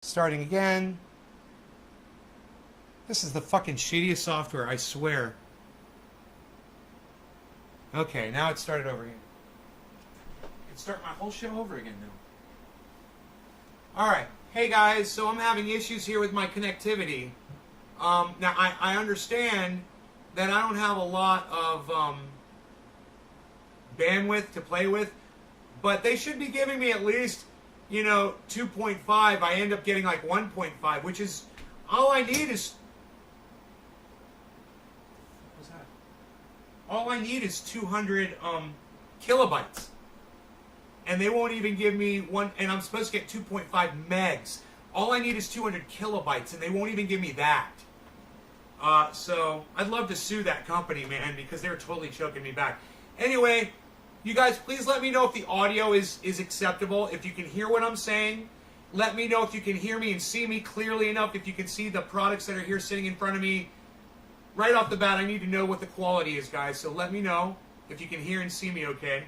Starting again. This is the fucking shittiest software, I swear. Okay, now it started over again. I can start my whole show over again now. Alright, hey guys, so I'm having issues here with my connectivity. Now, I understand that I don't have a lot of bandwidth to play with, but they should be giving me at least, 2.5. I end up getting like 1.5, which is, all I need is, what's that? All I need is 200 kilobytes. And they won't even give me one, and I'm supposed to get 2.5 megs. All I need is 200 kilobytes, and they won't even give me that. So I'd love to sue that company, man, because they're totally choking me back. Anyway, you guys, please let me know if the audio is acceptable. If you can hear what I'm saying, let me know if you can hear me and see me clearly enough. If you can see the products that are here sitting in front of me. Right off the bat, I need to know what the quality is, guys. So let me know if you can hear and see me okay.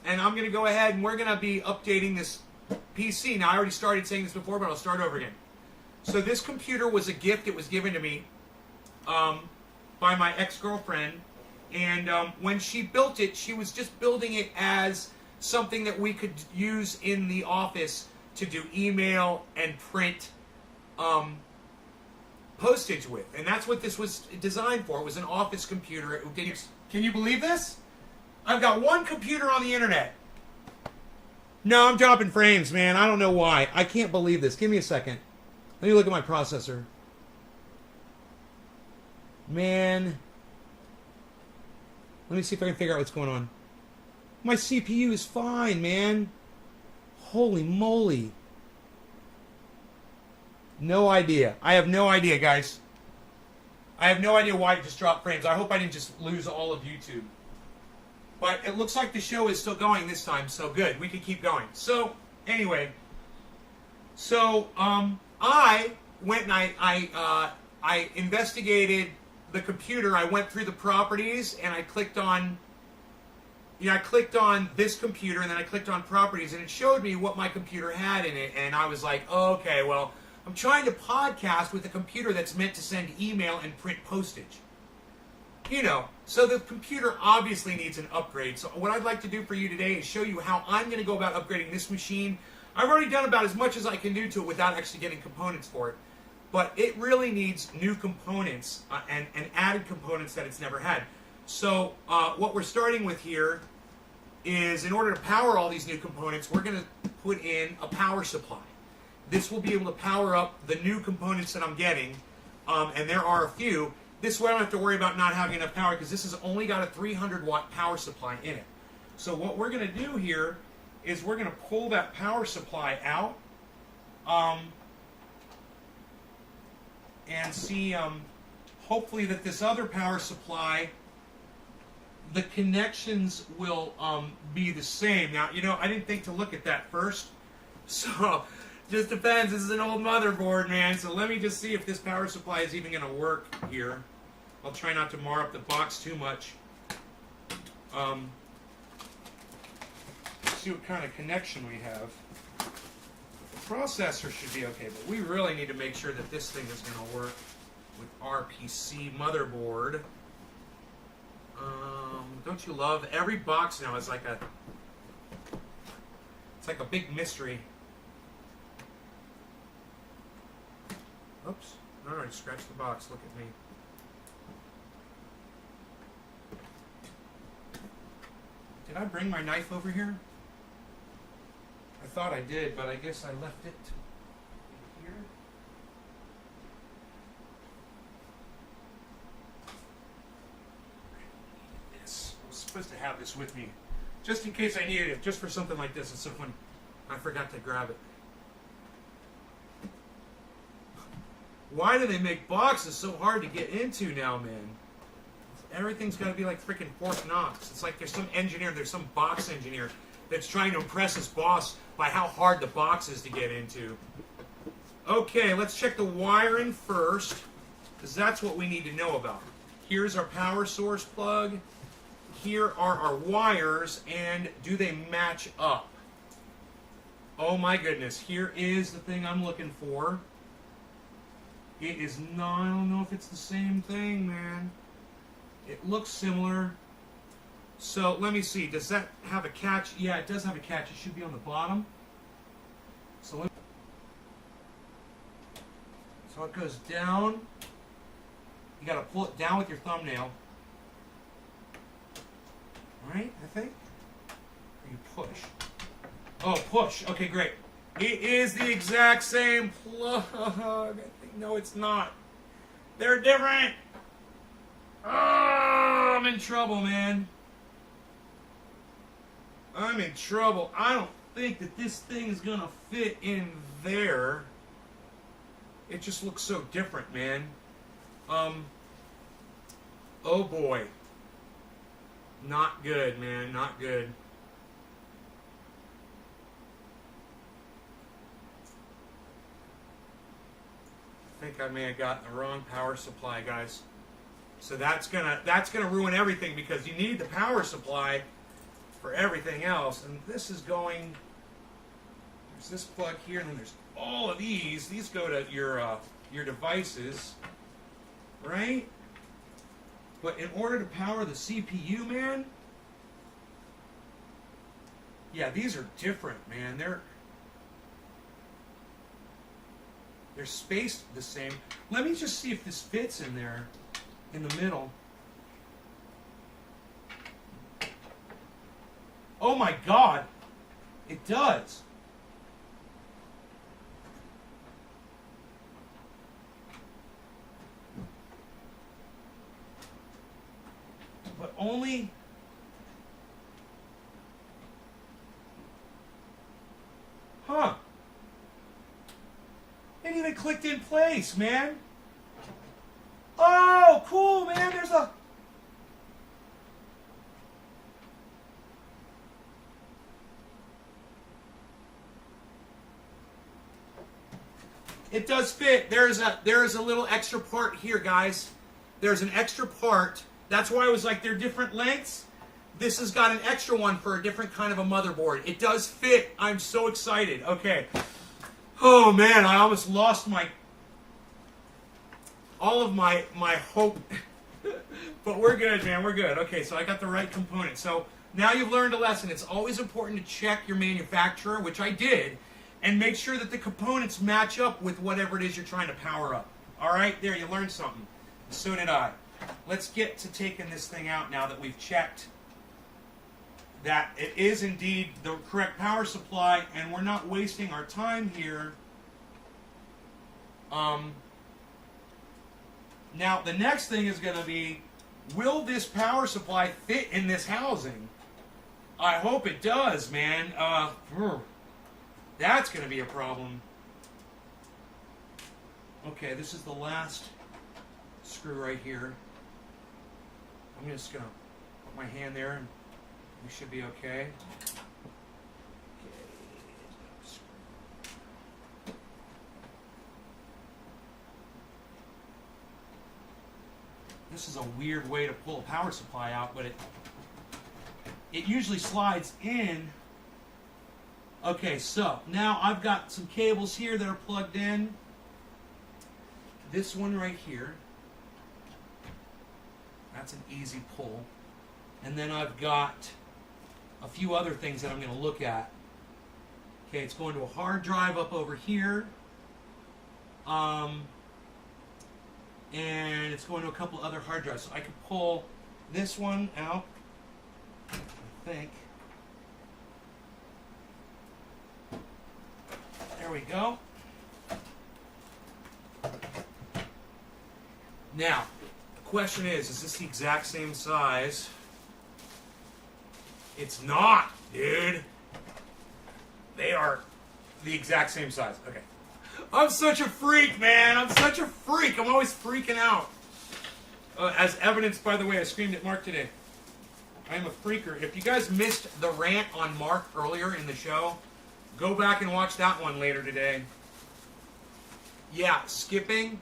And I'm going to go ahead and we're going to be updating this PC. Now, I already started saying this before, but I'll start over again. So this computer was a gift. It was given to me by my ex-girlfriend. And when she built it, she was just building it as something that we could use in the office to do email and print postage with. And that's what this was designed for. It was an office computer. Can you believe this? I've got one computer on the internet. No, I'm dropping frames, man. I don't know why. I can't believe this. Give me a second. Let me look at my processor. Man. Let me see if I can figure out what's going on. My CPU is fine, man. Holy moly. No idea. I have no idea, guys. I have no idea why it just dropped frames. I hope I didn't just lose all of YouTube. But it looks like the show is still going this time, so good. We can keep going. So, anyway. So, I went and I investigated the computer. I went through the properties and I clicked on this computer and then I clicked on properties and it showed me what my computer had in it, and I was like, oh, okay, well, I'm trying to podcast with a computer that's meant to send email and print postage. So the computer obviously needs an upgrade. So what I'd like to do for you today is show you how I'm going to go about upgrading this machine. I've already done about as much as I can do to it without actually getting components for it. But it really needs new components and added components that it's never had. So what we're starting with here is, in order to power all these new components, we're going to put in a power supply. This will be able to power up the new components that I'm getting, and there are a few. This way I don't have to worry about not having enough power because this has only got a 300-watt power supply in it. So what we're going to do here is we're going to pull that power supply out and see, hopefully that this other power supply, the connections will be the same. Now, I didn't think to look at that first. So, just depends. This is an old motherboard, man. So let me just see if this power supply is even going to work here. I'll try not to mar up the box too much. See what kind of connection we have. The processor should be okay, but we really need to make sure that this thing is going to work with our PC motherboard. Don't you love every box now is like a big mystery. Oops. Alright, scratch the box. Look at me. Did I bring my knife over here? I thought I did, but I guess I left it here. This. I was supposed to have this with me. Just in case I needed it. Just for something like this. It's so funny. I forgot to grab it. Why do they make boxes so hard to get into now, man? Everything's got to be like freaking Fort Knox. It's like there's some engineer, there's some box engineer that's trying to impress his boss by how hard the box is to get into. Okay, let's check the wiring first, because that's what we need to know about. Here's our power source plug. Here are our wires, and do they match up? Oh my goodness, here is the thing I'm looking for. It is not, I don't know if it's the same thing, man. It looks similar. So let me see, does that have a catch? Yeah, it does have a catch. It should be on the bottom. So it goes down. You gotta pull it down with your thumbnail. Right, I think? Or you push. Oh, push. Okay, great. It is the exact same plug. No, it's not. They're different. Oh, I'm in trouble, man. I'm in trouble. I don't think that this thing is gonna fit in there. It just looks so different, man. Oh boy. Not good, man. Not good. I think I may have gotten the wrong power supply, guys. So that's gonna ruin everything because you need the power supply for everything else. And this is going. There's this plug here, and then there's all of these. These go to your devices, right? But in order to power the CPU, man, yeah, these are different, man. They're spaced the same. Let me just see if this fits in there, in the middle. Oh my God, it does. But only... Huh. It even clicked in place, man. Oh, cool, man. There's a... It does fit. There is a little extra part here, guys. There's an extra part. That's why I was like, they're different lengths. This has got an extra one for a different kind of a motherboard. It does fit. I'm so excited. Okay. Oh man, I almost lost all of my hope. But we're good, man. We're good. Okay, so I got the right component. So now you've learned a lesson. It's always important to check your manufacturer, which I did, and make sure that the components match up with whatever it is you're trying to power up. All right, there, you learned something. So did I. Let's get to taking this thing out now that we've checked that it is indeed the correct power supply, and we're not wasting our time here. Now, the next thing is going to be, will this power supply fit in this housing? I hope it does, man. That's going to be a problem. Okay, this is the last screw right here. I'm just going to put my hand there and we should be okay. This is a weird way to pull a power supply out, but it usually slides in. Okay, so now I've got some cables here that are plugged in. This one right here. That's an easy pull. And then I've got a few other things that I'm going to look at. Okay, it's going to a hard drive up over here. And it's going to a couple other hard drives. So I could pull this one out, I think. There we go. Now, the question is this the exact same size? It's not, dude. They are the exact same size. Okay. I'm such a freak, man. I'm such a freak. I'm always freaking out. As evidenced by the way I screamed at Mark today. I am a freaker. If you guys missed the rant on Mark earlier in the show, go back and watch that one later today. Yeah, skipping.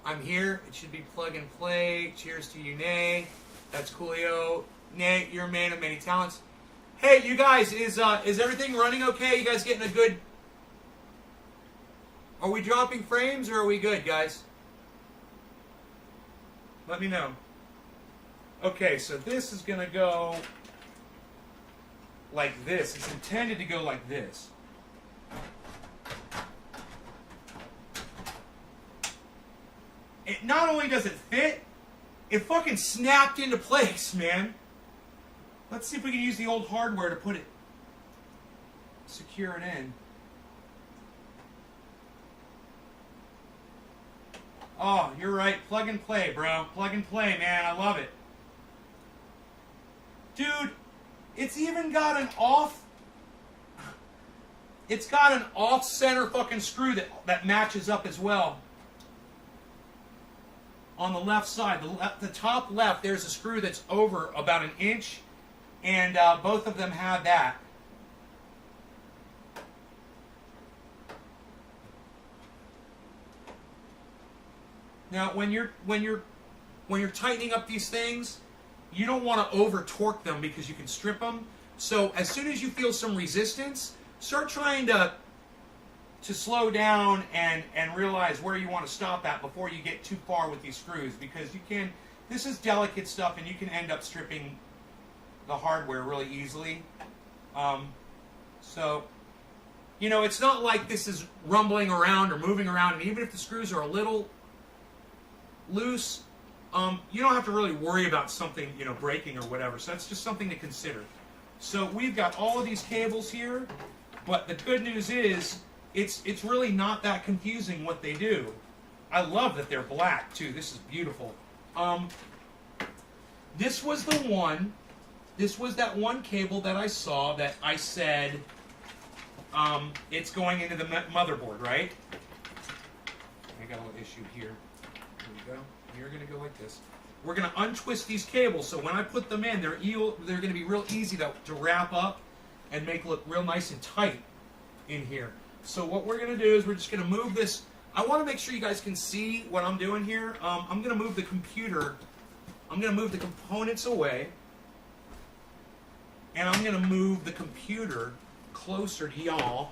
I'm here. It should be plug and play. Cheers to you, Nay. That's coolio. Nay, you're a man of many talents. Hey, you guys, is everything running okay? You guys getting a good... Are we dropping frames or are we good, guys? Let me know. Okay, so this is going to go like this. It's intended to go like this. It not only does it fit, it fucking snapped into place, man. Let's see if we can use the old hardware to put it, secure it in. Oh, you're right. Plug and play, bro. Plug and play, man. I love it. Dude, it's even got an off... It's got an off-center fucking screw that matches up as well. On the left side, the top left, there's a screw that's over about an inch, and both of them have that. Now, when you're tightening up these things, you don't want to over torque them because you can strip them. So as soon as you feel some resistance, start trying to slow down and realize where you want to stop at before you get too far with these screws, because you can. This is delicate stuff, and you can end up stripping the hardware really easily. So, you know, it's not like this is rumbling around or moving around, and even if the screws are a little loose, you don't have to really worry about something, you know, breaking or whatever. So that's just something to consider. So we've got all of these cables here, but the good news is it's really not that confusing what they do. I love that they're black too. This is beautiful. This was the one. This was that one cable that I saw that I said it's going into the motherboard, right? I got a little issue here. Here we go. You're going to go like this. We're going to untwist these cables, so when I put them in, they're going to be real easy to wrap up and make look real nice and tight in here. So what we're going to do is we're just going to move this. I want to make sure you guys can see what I'm doing here. I'm going to move the computer. I'm going to move the components away. And I'm going to move the computer closer to y'all.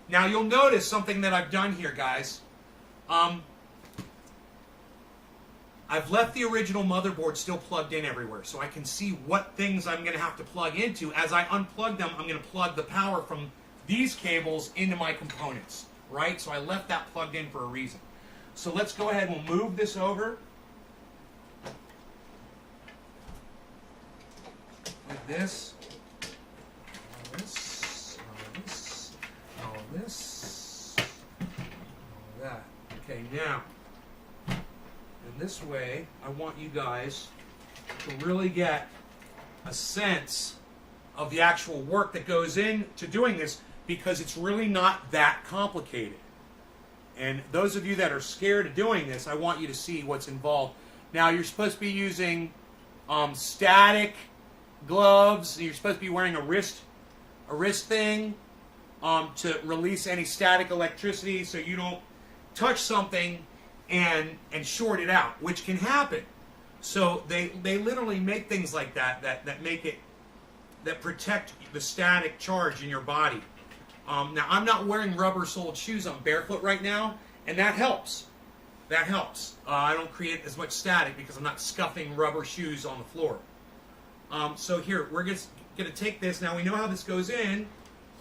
Now you'll notice something that I've done here, guys. I've left the original motherboard still plugged in everywhere, so I can see what things I'm going to have to plug into. As I unplug them, I'm going to plug the power from these cables into my components, right? So I left that plugged in for a reason. So let's go ahead and we'll move this over. Like this. All this. All this. All this. All that. Okay, now. And this way, I want you guys to really get a sense of the actual work that goes into doing this, because it's really not that complicated. And those of you that are scared of doing this, I want you to see what's involved. Now, you're supposed to be using static gloves. You're supposed to be wearing a wrist thing to release any static electricity so you don't touch something and short it out, which can happen. So they literally make things like that make it, that protect the static charge in your body. Now, I'm not wearing rubber-soled shoes. I'm barefoot right now, and that helps. That helps. I don't create as much static because I'm not scuffing rubber shoes on the floor. So here, we're just going to take this. Now, we know how this goes in.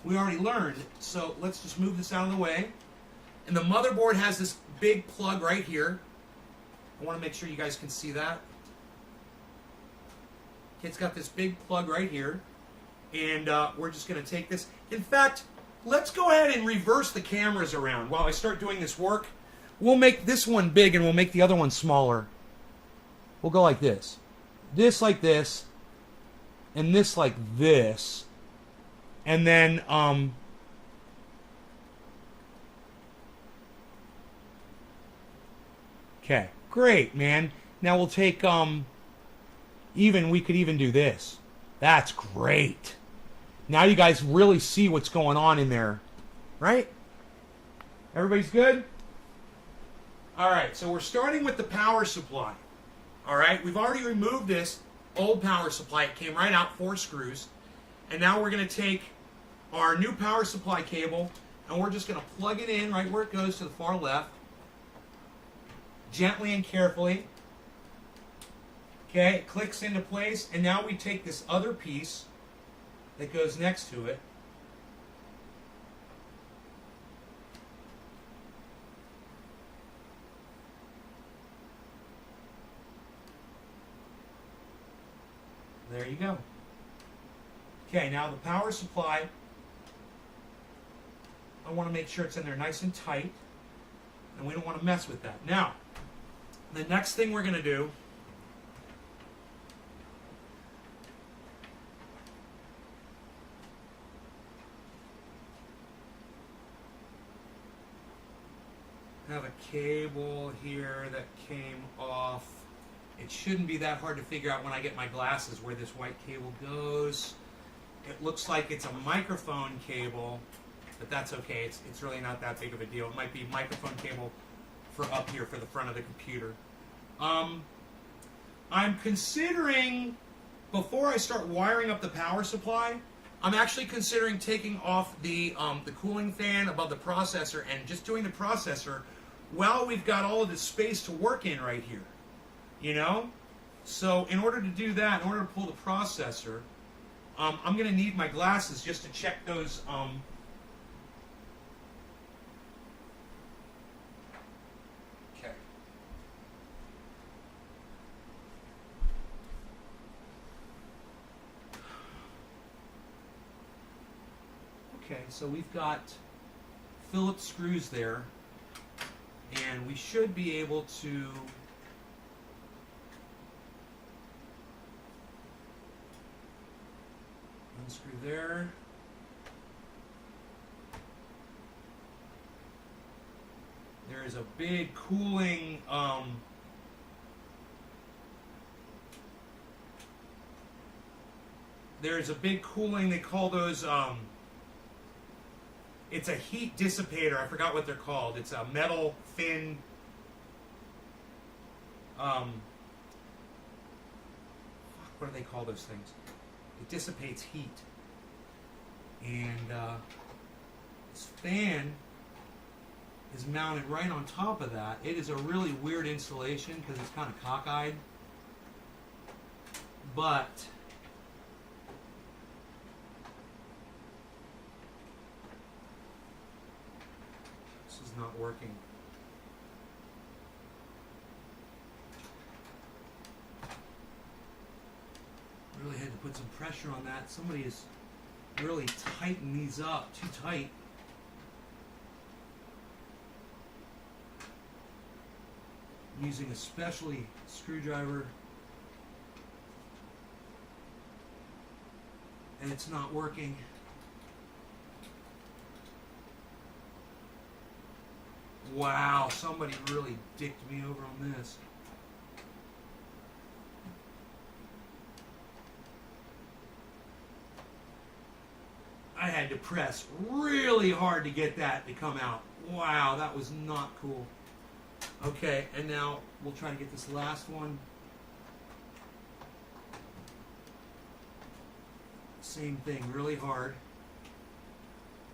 We already learned. So let's just move this out of the way. And the motherboard has this big plug right here. I want to make sure you guys can see that. It's got this big plug right here. And we're just going to take this. In fact, let's go ahead and reverse the cameras around while I start doing this work. We'll make this one big and we'll make the other one smaller. We'll go like this. This like this. And this like this. And then, okay, great, man. Now we'll take, we could even do this. That's great. Now you guys really see what's going on in there, right? Everybody's good? All right, so we're starting with the power supply. All right, we've already removed this. old power supply. It came right out, 4 screws. And now we're going to take our new power supply cable and we're just going to plug it in right where it goes to the far left. Gently and carefully. Okay, it clicks into place, and now we take this other piece that goes next to it. There you go. Okay, now the power supply, I want to make sure it's in there nice and tight, and we don't want to mess with that. Now, the next thing we're going to do have a cable here that came off. It shouldn't be that hard to figure out when I get my glasses where this white cable goes. It looks like it's a microphone cable, but that's okay. It's really not that big of a deal. It might be microphone cable for up here for the front of the computer. I'm considering, before I start wiring up the power supply, I'm actually considering taking off the cooling fan above the processor and just doing the processor while we've got all of this space to work in right here. You know? So in order to do that, in order to pull the processor, I'm going to need my glasses just to check those. Okay. Okay, so we've got Phillips screws there, and we should be able to unscrew there. There is a big cooling they call those it's a heat dissipator. I forgot what they're called. It's a metal thin what do they call those things? It dissipates heat. And this fan is mounted right on top of that. It is a really weird installation because it's kind of cockeyed. But this is not working. Really had to put some pressure on that. Somebody has really tightened these up too tight. I'm using a specialty screwdriver, and it's not working. Wow, somebody really dicked me over on this. I had to press really hard to get that to come out. Wow, that was not cool. Okay, and now we'll try to get this last one. Same thing, really hard.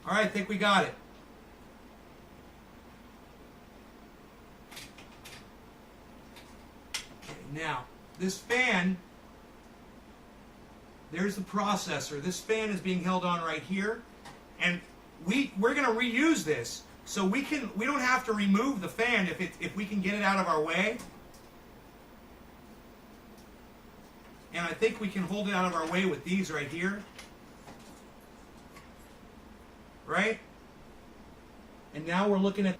All right, I think we got it. Okay, now, this fan, there's the processor. This fan is being held on right here, and we're going to reuse this, so we don't have to remove the fan if we can get it out of our way. And I think we can hold it out of our way with these right here, right? And now we're looking at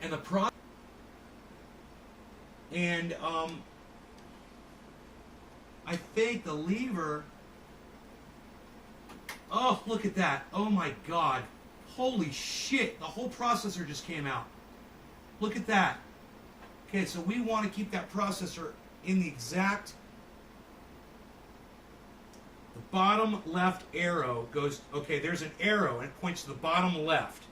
and the pro and I think the lever. Oh, look at that. Oh my God. Holy shit. The whole processor just came out. Look at that. Okay, so we want to keep that processor in the exact. The bottom left arrow goes. Okay, there's an arrow and it points to the bottom left.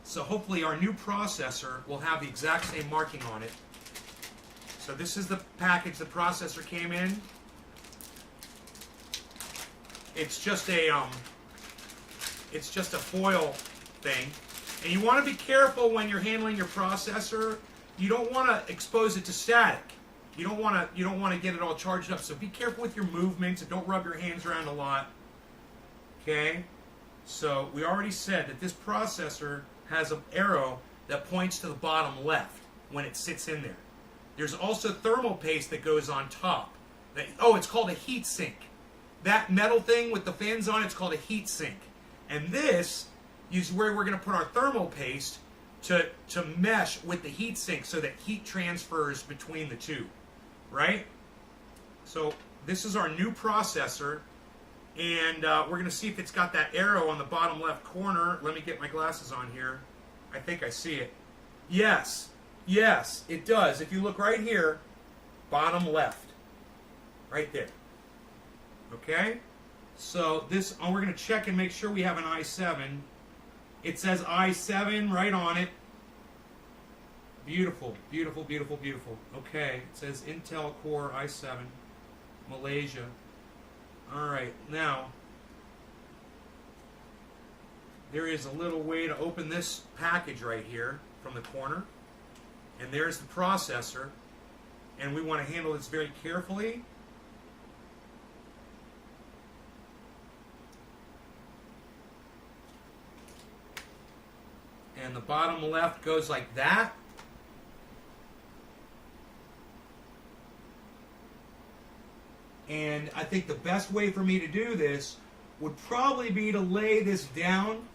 So hopefully our new processor will have the exact same marking on it. So this is the package the processor came in. It's just a foil thing. And you want to be careful when you're handling your processor. You don't want to expose it to static. You don't want to get it all charged up. So be careful with your movements and don't rub your hands around a lot. Okay? So we already said that this processor has an arrow that points to the bottom left when it sits in there. There's also thermal paste that goes on top. It's called a heat sink. That metal thing with the fins on it's called a heat sink. And this is where we're going to put our thermal paste to mesh with the heat sink so that heat transfers between the two. Right? So this is our new processor. And we're going to see if it's got that arrow on the bottom left corner. Let me get my glasses on here. I think I see it. Yes. Yes, it does. If you look right here, bottom left. Right there. Okay? So this, we're going to check and make sure we have an i7. It says i7 right on it. Beautiful, beautiful, beautiful, beautiful. Okay, it says Intel Core i7, Malaysia. Alright, now, there is a little way to open this package right here from the corner. And there's the processor. And we want to handle this very carefully. And the bottom left goes like that. And I think the best way for me to do this would probably be to lay this down.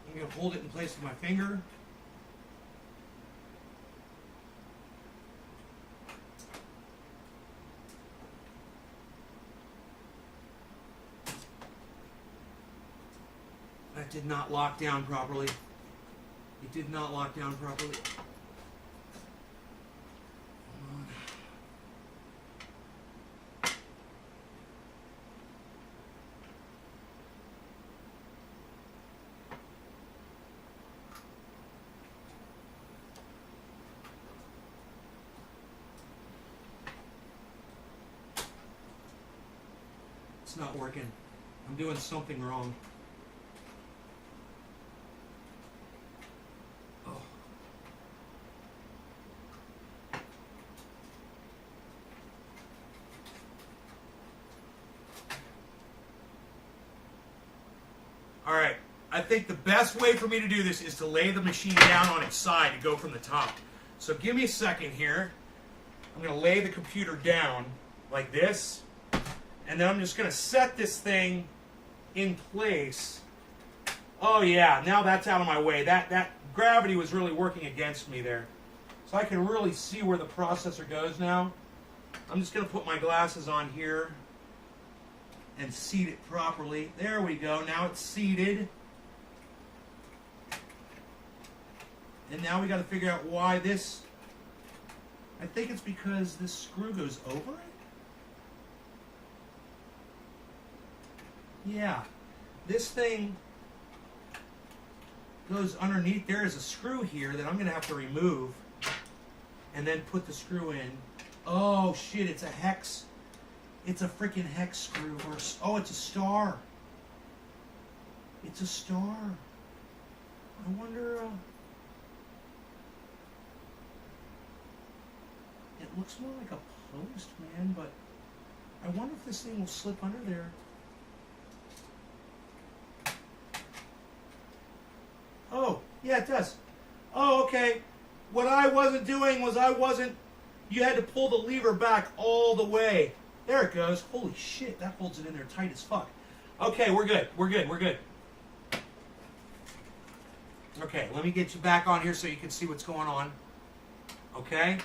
I'm going to hold it in place with my finger. That did not lock down properly. It did not lock down properly. It's not working. I'm doing something wrong. Oh. All right. I think the best way for me to do this is to lay the machine down on its side to go from the top. So give me a second here. I'm going to lay the computer down like this. And then I'm just going to set this thing in place. Oh yeah, now that's out of my way. That gravity was really working against me there. So I can really see where the processor goes now. I'm just going to put my glasses on here and seat it properly. There we go. Now it's seated. And now we got to figure out why this... I think it's because this screw goes over it. Yeah, this thing goes underneath. There is a screw here that I'm going to have to remove and then put the screw in. Oh, shit, it's a hex. It's a freaking hex screw. Oh, it's a star. It's a star. I wonder... it looks more like a post, man, but I wonder if this thing will slip under there. Oh, yeah, it does. Oh, okay. What I wasn't doing was you had to pull the lever back all the way. There it goes. Holy shit, that holds it in there tight as fuck. Okay, we're good. We're good. We're good. Okay, let me get you back on here so you can see what's going on. Okay?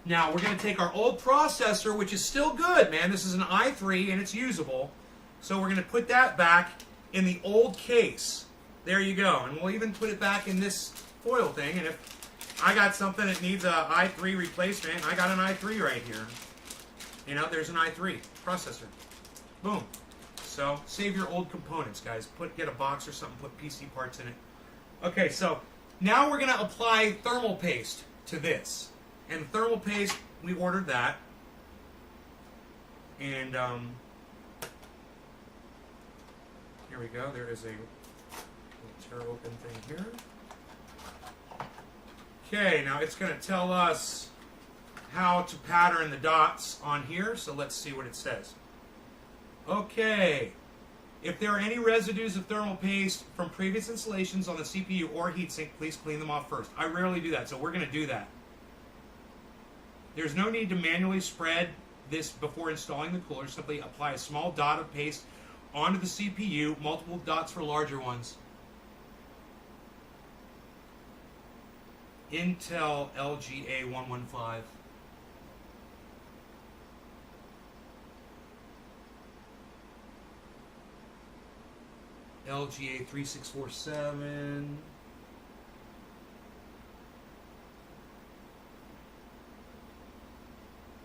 Now, we're going to take our old processor, which is still good, man. This is an i3, and it's usable. So we're going to put that back in the old case. There you go. And we'll even put it back in this foil thing, and if I got something that needs a i3 replacement, I got an i3 right here. You know, there's an i3 processor. Boom. So save your old components, guys. Get a box or something, put PC parts in it. Okay, so now we're going to apply thermal paste to this. And thermal paste, we ordered that. And here we go. There is a little tear open thing here. Okay, now it's going to tell us how to pattern the dots on here. So let's see what it says. Okay. If there are any residues of thermal paste from previous installations on the CPU or heatsink, please clean them off first. I rarely do that, so we're going to do that. There's no need to manually spread this before installing the cooler. Simply apply a small dot of paste onto the CPU, multiple dots for larger ones. Intel LGA 115. LGA 3647.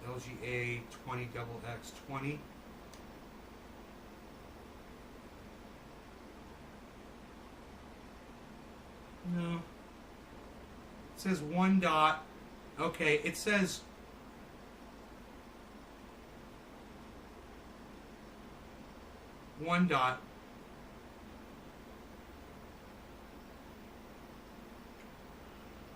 LGA 20XX20. No. It says one dot. Okay, it says one dot.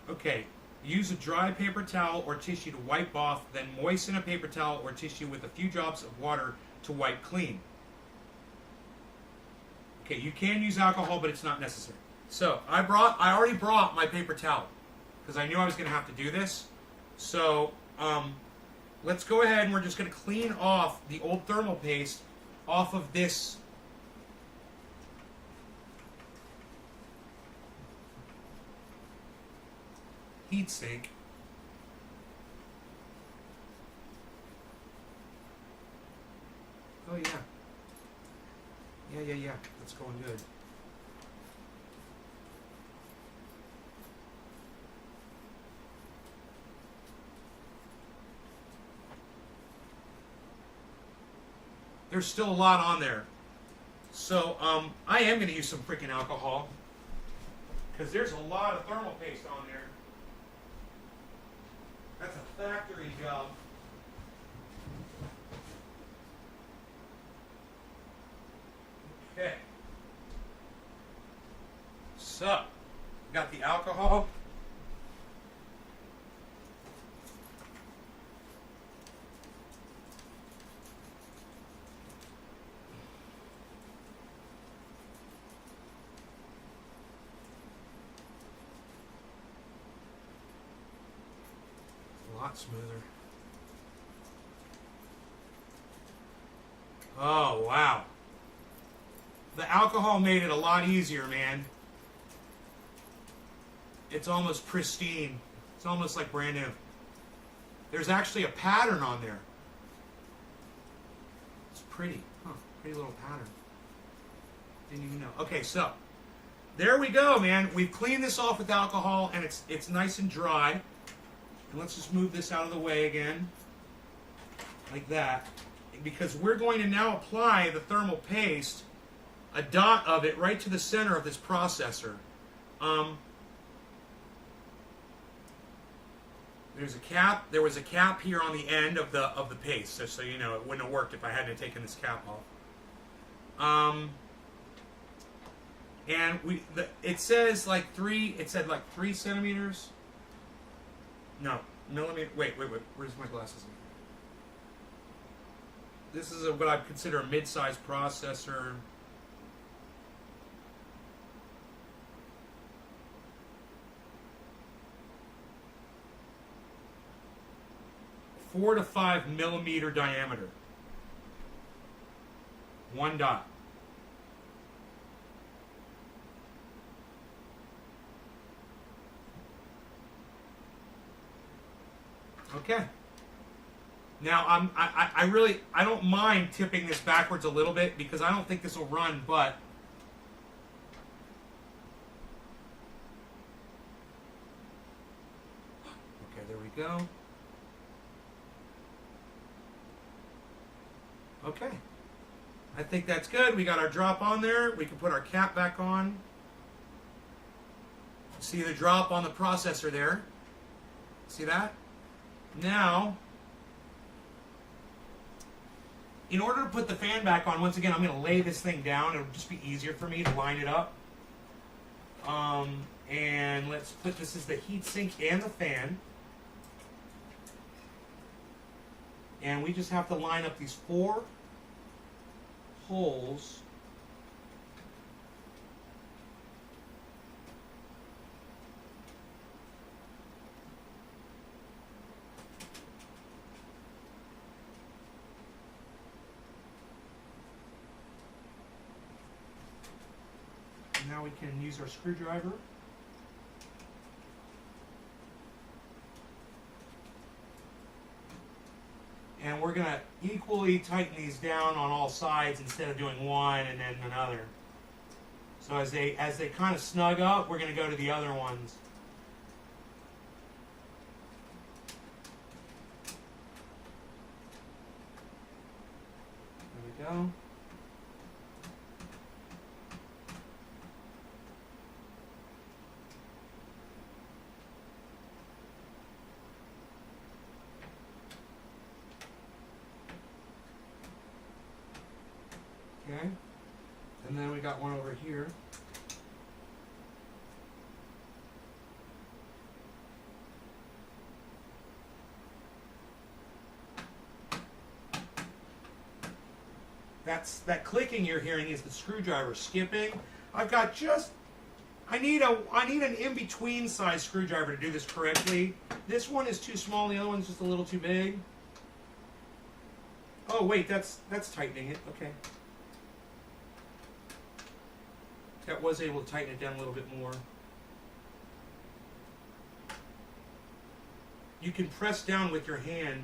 Okay, use a dry paper towel or tissue to wipe off, then moisten a paper towel or tissue with a few drops of water to wipe clean. Okay, you can use alcohol, but it's not necessary. So, I already brought my paper towel because I knew I was going to have to do this. So, let's go ahead and we're just going to clean off the old thermal paste off of this heatsink. Oh yeah. Yeah. That's going good. There's still a lot on there. So, I am going to use some freaking alcohol because there's a lot of thermal paste on there. That's a factory job. Okay. So, got the alcohol. A lot smoother. Oh, wow. The alcohol made it a lot easier, man. It's almost pristine. It's almost like brand new. There's actually a pattern on there. It's pretty. Huh, pretty little pattern. Didn't even know. Okay, so there we go, man. We've cleaned this off with alcohol, and it's nice and dry. And let's just move this out of the way again, like that, because we're going to now apply the thermal paste, a dot of it right to the center of this processor. There's a cap. There was a cap here on the end of the paste, just so you know, it wouldn't have worked if I hadn't taken this cap off. And it says like 3. It said like 3 centimeters. No, millimeter. Wait. Where's my glasses? This is what I'd consider a mid-sized processor. Four to 5 millimeter diameter. One dot. Okay. Now I don't mind tipping this backwards a little bit because I don't think this will run, but go. Okay. I think that's good. We got our drop on there. We can put our cap back on. See the drop on the processor there? See that? Now, in order to put the fan back on, once again, I'm going to lay this thing down. It'll just be easier for me to line it up. And let's put this as the heat sink and the fan. And we just have to line up these 4 holes. Now we can use our screwdriver. And we're going to equally tighten these down on all sides instead of doing one and then another. So as they kind of snug up, we're going to go to the other ones. There we go. Okay, and then we got one over here. That clicking you're hearing is the screwdriver skipping. I've got I need an in-between size screwdriver to do this correctly. This one is too small, the other one's just a little too big. Oh wait, that's tightening it. Okay. That was able to tighten it down a little bit more. You can press down with your hand,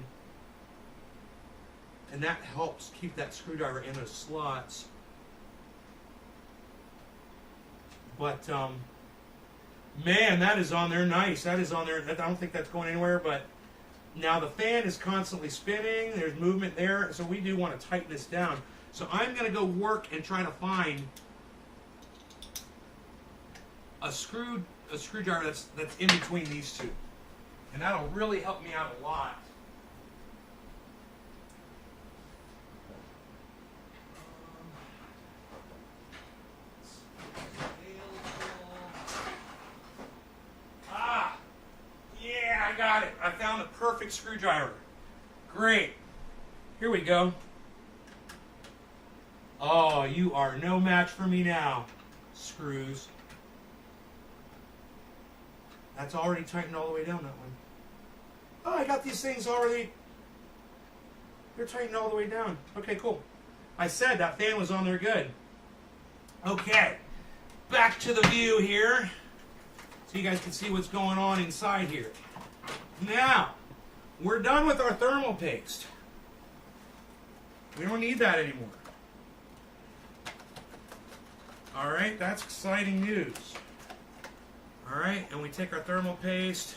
and that helps keep that screwdriver in those slots. But man, that is on there nice. That is on there. I don't think that's going anywhere, but now the fan is constantly spinning. There's movement there, so we do want to tighten this down. So I'm going to go work and try to find a screwdriver that's in between these two, and that'll really help me out a lot. Yeah, I got it. I found the perfect screwdriver. Great. Here we go. Oh, you are no match for me now, screws. That's already tightened all the way down, that one. Oh, I got these things already. They're tightened all the way down. Okay, cool. I said that fan was on there good. Okay, back to the view here, so you guys can see what's going on inside here. Now, we're done with our thermal paste. We don't need that anymore. All right, that's exciting news. All right, and we take our thermal paste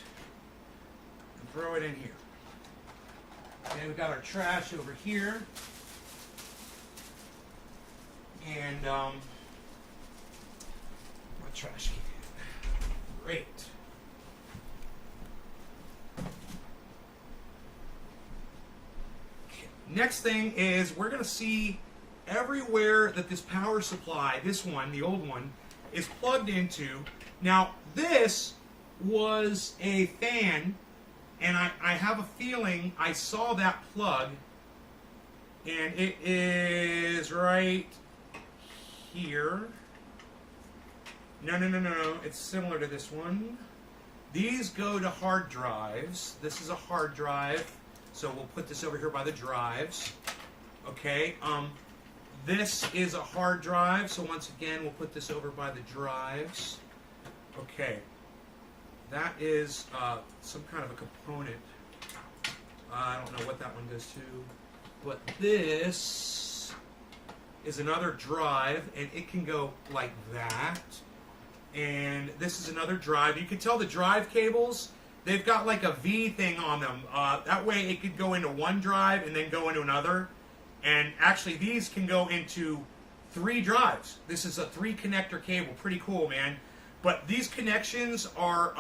and throw it in here. Okay, we've got our trash over here. And, my trash can. Great. Okay. Next thing is we're going to see everywhere that this power supply, this one, the old one, is plugged into. Now, this was a fan, and I have a feeling I saw that plug, and it is right here. No. It's similar to this one. These go to hard drives. This is a hard drive, so we'll put this over here by the drives. Okay. This is a hard drive, so once again, we'll put this over by the drives. Okay. That is some kind of a component. I don't know what that one goes to. But this is another drive, and it can go like that. And this is another drive. You can tell the drive cables, they've got like a V thing on them. That way it could go into one drive and then go into another. And actually these can go into 3 drives. This is a 3 connector cable. Pretty cool, man. But these connections are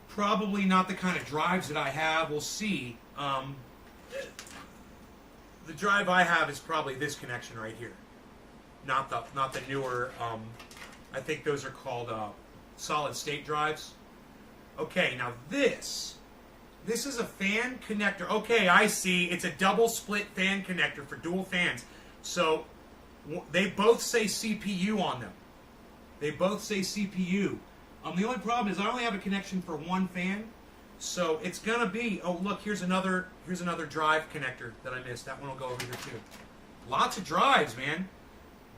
probably not the kind of drives that I have. We'll see. The drive I have is probably this connection right here. Not the newer, I think those are called solid state drives. Okay, now this is a fan connector. Okay, I see. It's a double split fan connector for dual fans. So they both say CPU on them. They both say CPU. The only problem is I only have a connection for one fan. So it's gonna be, oh look, here's another drive connector that I missed. That one will go over here too. Lots of drives, man.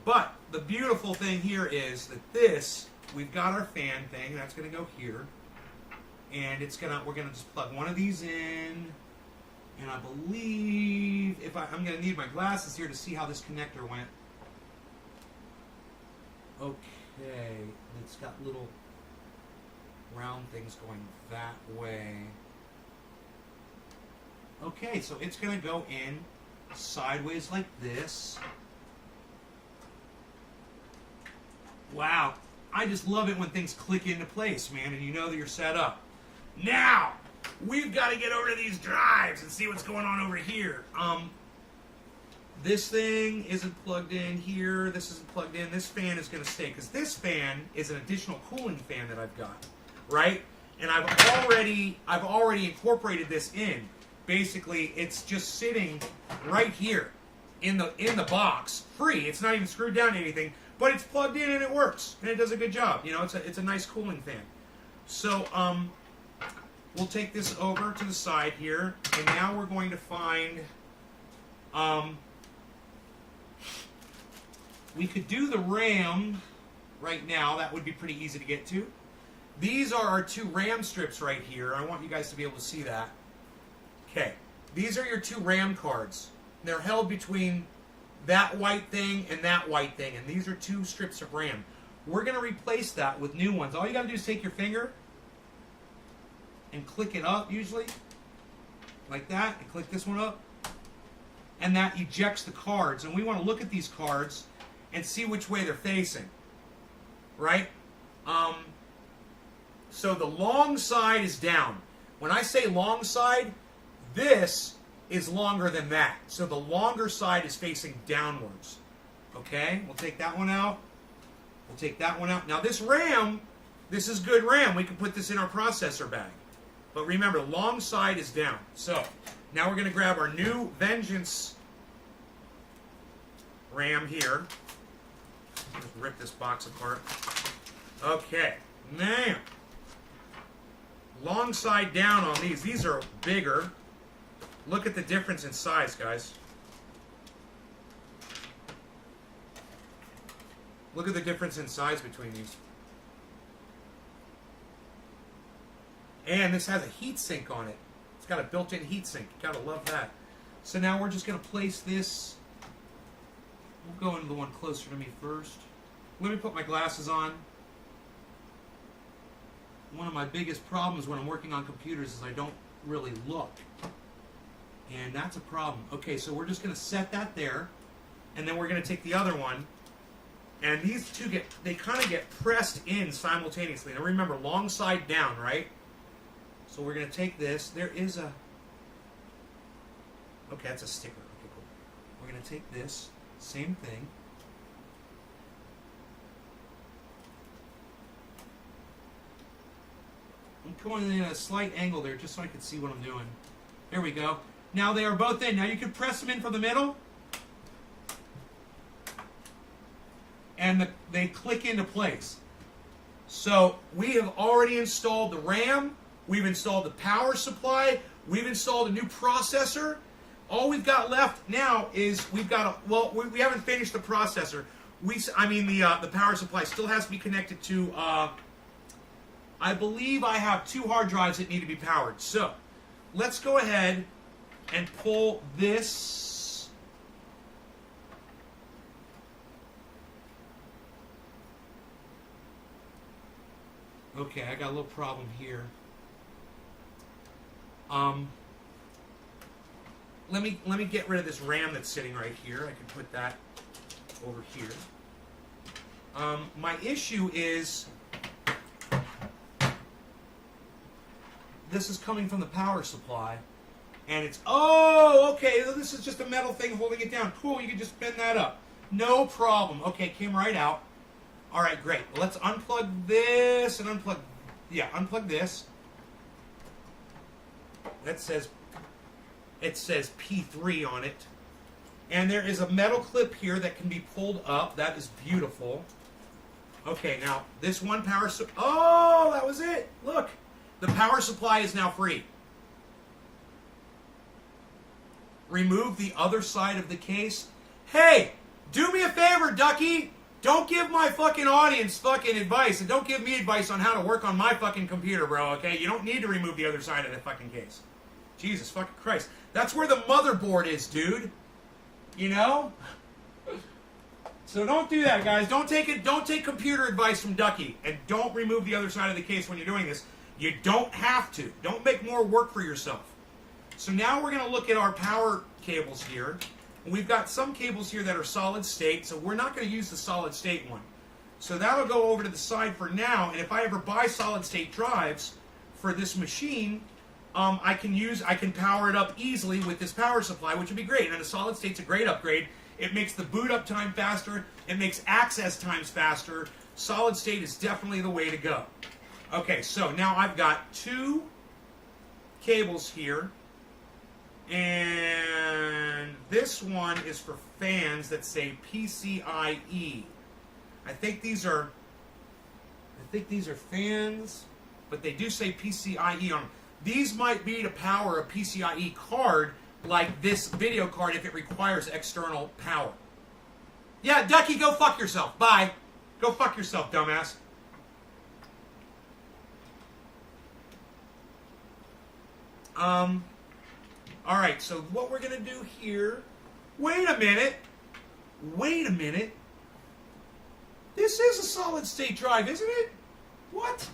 But the beautiful thing here is that we've got our fan thing, that's gonna go here. And we're gonna just plug one of these in. And I believe I'm gonna need my glasses here to see how this connector went. Okay, it's got little round things going that way. Okay, so it's going to go in sideways like this. Wow, I just love it when things click into place, man, and you know that you're set up. Now, we've got to get over to these drives and see what's going on over here. This thing isn't plugged in here. This isn't plugged in. This fan is going to stay because this fan is an additional cooling fan that I've got. Right? And I've already incorporated this in. Basically, it's just sitting right here in the box, free. It's not even screwed down to anything, but it's plugged in and it works, and it does a good job. You know, it's a nice cooling fan. So we'll take this over to the side here, and now we're going to find we could do the RAM right now. That would be pretty easy to get to. These are our 2 RAM strips right here. I want you guys to be able to see that. Okay. These are your 2 RAM cards. They're held between that white thing and that white thing. And these are 2 strips of RAM. We're going to replace that with new ones. All you got to do is take your finger and click it up, usually. Like that. And click this one up. And that ejects the cards. And we want to look at these cards and see which way they're facing. Right? So the long side is down. When I say long side, this is longer than that. So the longer side is facing downwards. Okay, we'll take that one out. We'll take that one out. Now this RAM, this is good RAM. We can put this in our processor bag. But remember, the long side is down. So now we're going to grab our new Vengeance RAM here. Just rip this box apart. Okay, now long side down on these. These are bigger. Look at the difference in size, guys. Look at the difference in size between these. And this has a heat sink on it. It's got a built-in heat sink. You gotta love that. So now we're just gonna place this. We'll go into the one closer to me first. Let me put my glasses on. One of my biggest problems when I'm working on computers is I don't really look. And that's a problem. Okay, so we're just going to set that there. And then we're going to take the other one. And these two they kind of get pressed in simultaneously. Now remember, long side down, right? So we're going to take this. There is a... Okay, that's a sticker. Okay, cool. We're going to take this. Same thing. I'm going in a slight angle there just so I can see what I'm doing. There we go. Now they are both in. Now you can press them in from the middle. And they click into place. So we have already installed the RAM. We've installed the power supply. We've installed a new processor. All we've got left now is we haven't finished the processor. The power supply still has to be connected to... I believe I have 2 hard drives that need to be powered. So, let's go ahead and pull this. Okay, I got a little problem here. Let me get rid of this RAM that's sitting right here. I can put that over here. My issue is this is coming from the power supply, and it's okay. So this is just a metal thing holding it down. Cool. You can just bend that up. No problem. Okay, it came right out. All right, great. Let's unplug this and unplug this. That says P3 on it. And there is a metal clip here that can be pulled up. That is beautiful. Okay, now this one power that was it. Look, the power supply is now free. Remove the other side of the case. Hey, do me a favor, Ducky. Don't give my fucking audience fucking advice, and don't give me advice on how to work on my fucking computer, bro, okay? You don't need to remove the other side of the fucking case. Jesus fucking Christ. That's where the motherboard is, dude. You know? So don't do that, guys. Don't take computer advice from Ducky, and don't remove the other side of the case when you're doing this. You don't have to. Don't make more work for yourself. So now we're going to look at our power cables here. We've got some cables here that are solid state, so we're not going to use the solid state one. So that'll go over to the side for now, and if I ever buy solid state drives for this machine, I can power it up easily with this power supply, which would be great. And the solid state's a great upgrade. It makes the boot up time faster. It makes access times faster. Solid state is definitely the way to go. Okay, so now I've got two cables here. And this one is for fans that say PCIe. I think these are fans, but they do say PCIe on them. These might be to power a PCIe card like this video card if it requires external power. Yeah, Ducky, go fuck yourself. Bye. Go fuck yourself, dumbass. Alright, so what we're going to do here... Wait a minute. This is a solid-state drive, isn't it? What?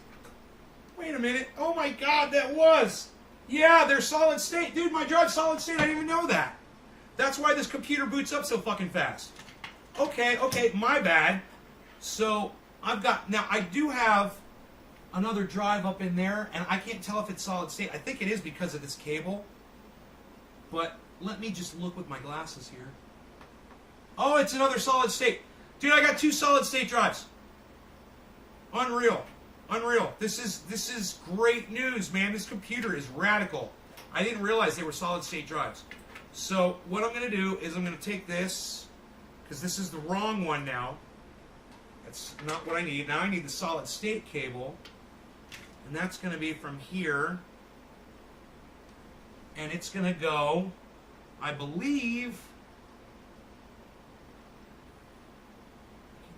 Wait a minute. Oh my god, that was! Yeah, they're solid-state. Dude, my drive's solid-state. I didn't even know that. That's why this computer boots up so fucking fast. Okay, my bad. So, now, I do have another drive up in there, and I can't tell if it's solid-state. I think it is because of this cable. But let me just look with my glasses here. Oh, it's another solid state. Dude, I got two solid state drives. Unreal. This is great news, man. This computer is radical. I didn't realize they were solid state drives. So what I'm going to do is I'm going to take this, because this is the wrong one now. That's not what I need. Now I need the solid state cable. And that's going to be from here. And it's going to go, I believe,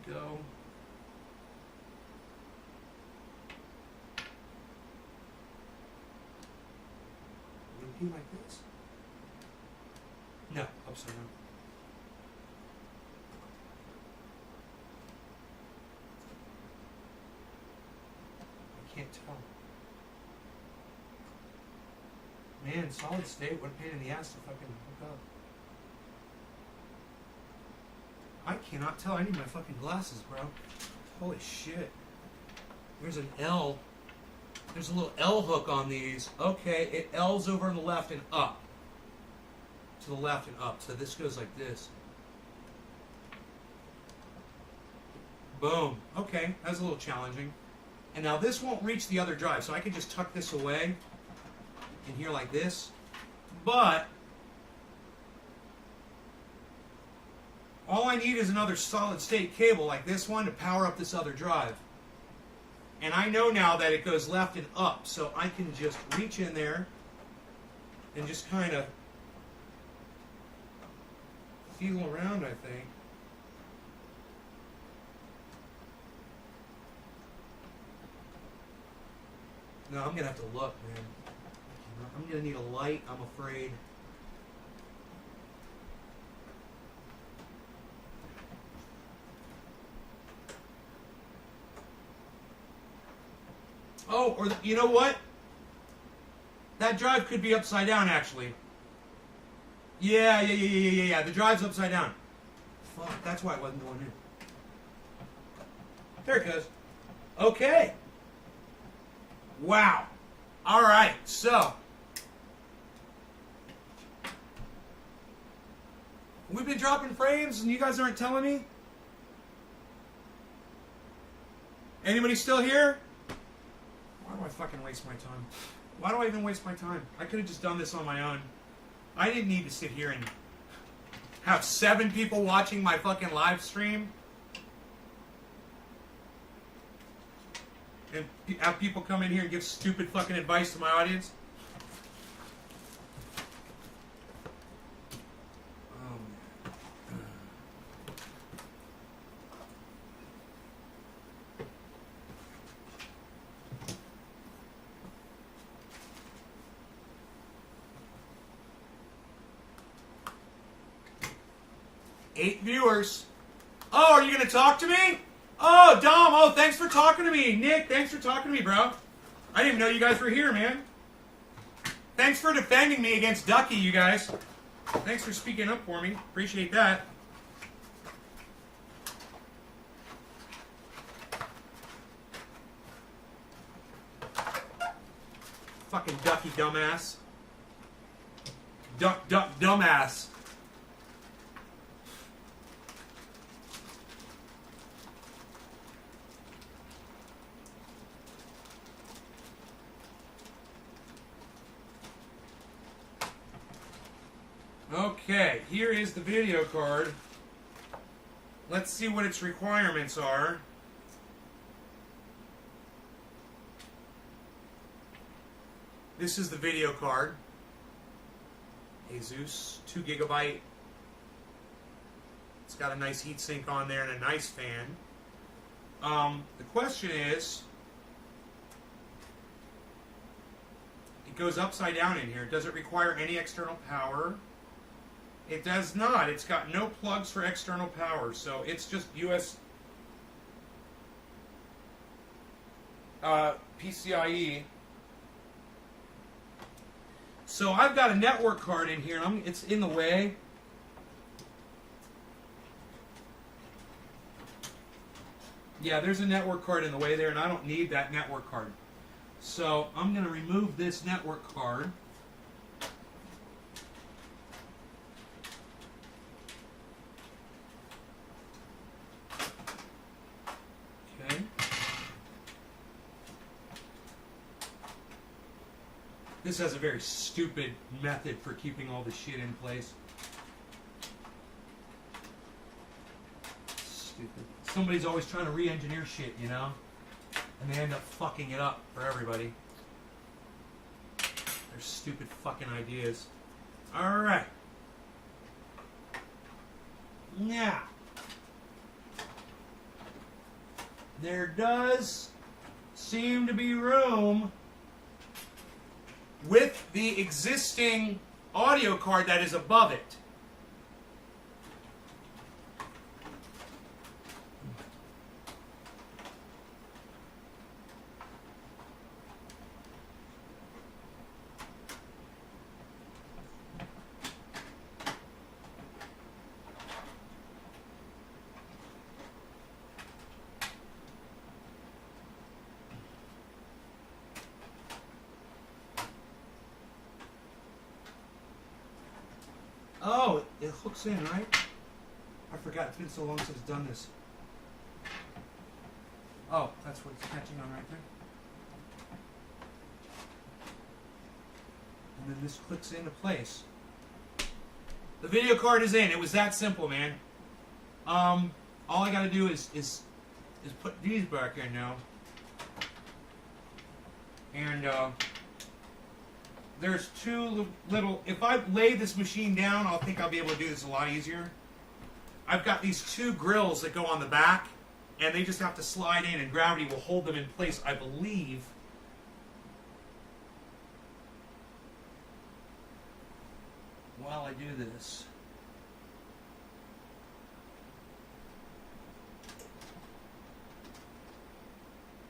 would it be like this? No, upside down. I can't tell. Man, solid state, what a pain in the ass to fucking hook up. I cannot tell. I need my fucking glasses, bro. Holy shit. There's an L. There's a little L hook on these. Okay, it L's over on the left and up. To the left and up. So this goes like this. Boom. Okay, that's a little challenging. And now this won't reach the other drive, so I can just tuck this away in here like this. But all I need is another solid state cable like this one to power up this other drive. And I know now that it goes left and up, so I can just reach in there and just kind of feel around, I think. No, I'm going to have to look, man. I'm going to need a light, I'm afraid. Oh, or you know what? That drive could be upside down, actually. Yeah. The drive's upside down. Fuck, that's why it wasn't going in. There it goes. Okay. Wow. All right, so we've been dropping frames and you guys aren't telling me? Anybody still here? Why do I fucking waste my time? Why do I even waste my time? I could have just done this on my own. I didn't need to sit here and have 7 people watching my fucking live stream. And have people come in here and give stupid fucking advice to my audience. Eight viewers. Oh, are you going to talk to me? Oh, Dom. Oh, thanks for talking to me. Nick, thanks for talking to me, bro. I didn't even know you guys were here, man. Thanks for defending me against Ducky, you guys. Thanks for speaking up for me. Appreciate that. Fucking Ducky dumbass. Duck dumbass. Okay, here is the video card. Let's see what its requirements are. This is the video card. Asus, 2 GB. It's got a nice heatsink on there and a nice fan. The question is, it goes upside down in here. Does it require any external power? It does not. It's got no plugs for external power, so it's just PCIe. So I've got a network card in here. It's in the way. Yeah, there's a network card in the way there, and I don't need that network card. So I'm going to remove this network card. Okay. This has a very stupid method for keeping all the shit in place. Stupid. Somebody's always trying to re-engineer shit, you know? And they end up fucking it up for everybody. Their stupid fucking ideas. Alright. Now. There does seem to be room with the existing audio card that is above it. Oh, it hooks in, right? I forgot. It's been so long since I've done this. Oh, that's what it's catching on right there. And then this clicks into place. The video card is in. It was that simple, man. All I gotta do is put these back in now. And there's 2 little, if I lay this machine down, I'll think I'll be able to do this a lot easier. I've got these 2 grills that go on the back, and they just have to slide in, and gravity will hold them in place, I believe. While I do this.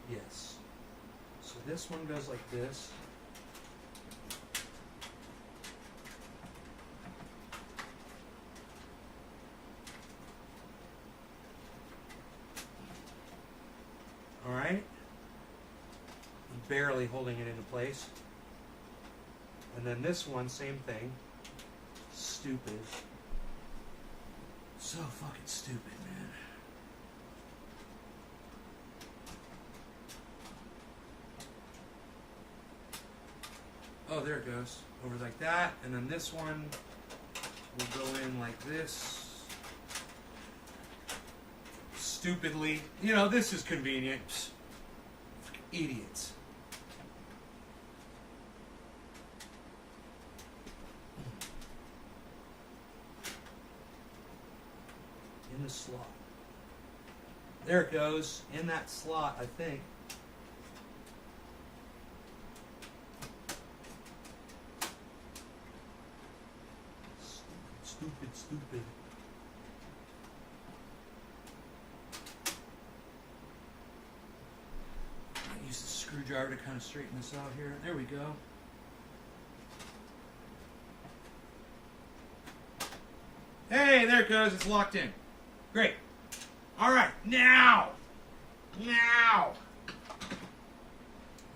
Yes. So this one goes like this. All right. Barely holding it into place. And then this one, same thing. Stupid. So fucking stupid, man. Oh, there it goes. Over like that. And then this one will go in like this. Stupidly. You know, this is convenient. Psst. Idiots. In the slot. There it goes. In that slot, I think. Stupid. I use the screwdriver to kind of straighten this out here. There we go. Hey, there it goes. It's locked in. Great. All right, now.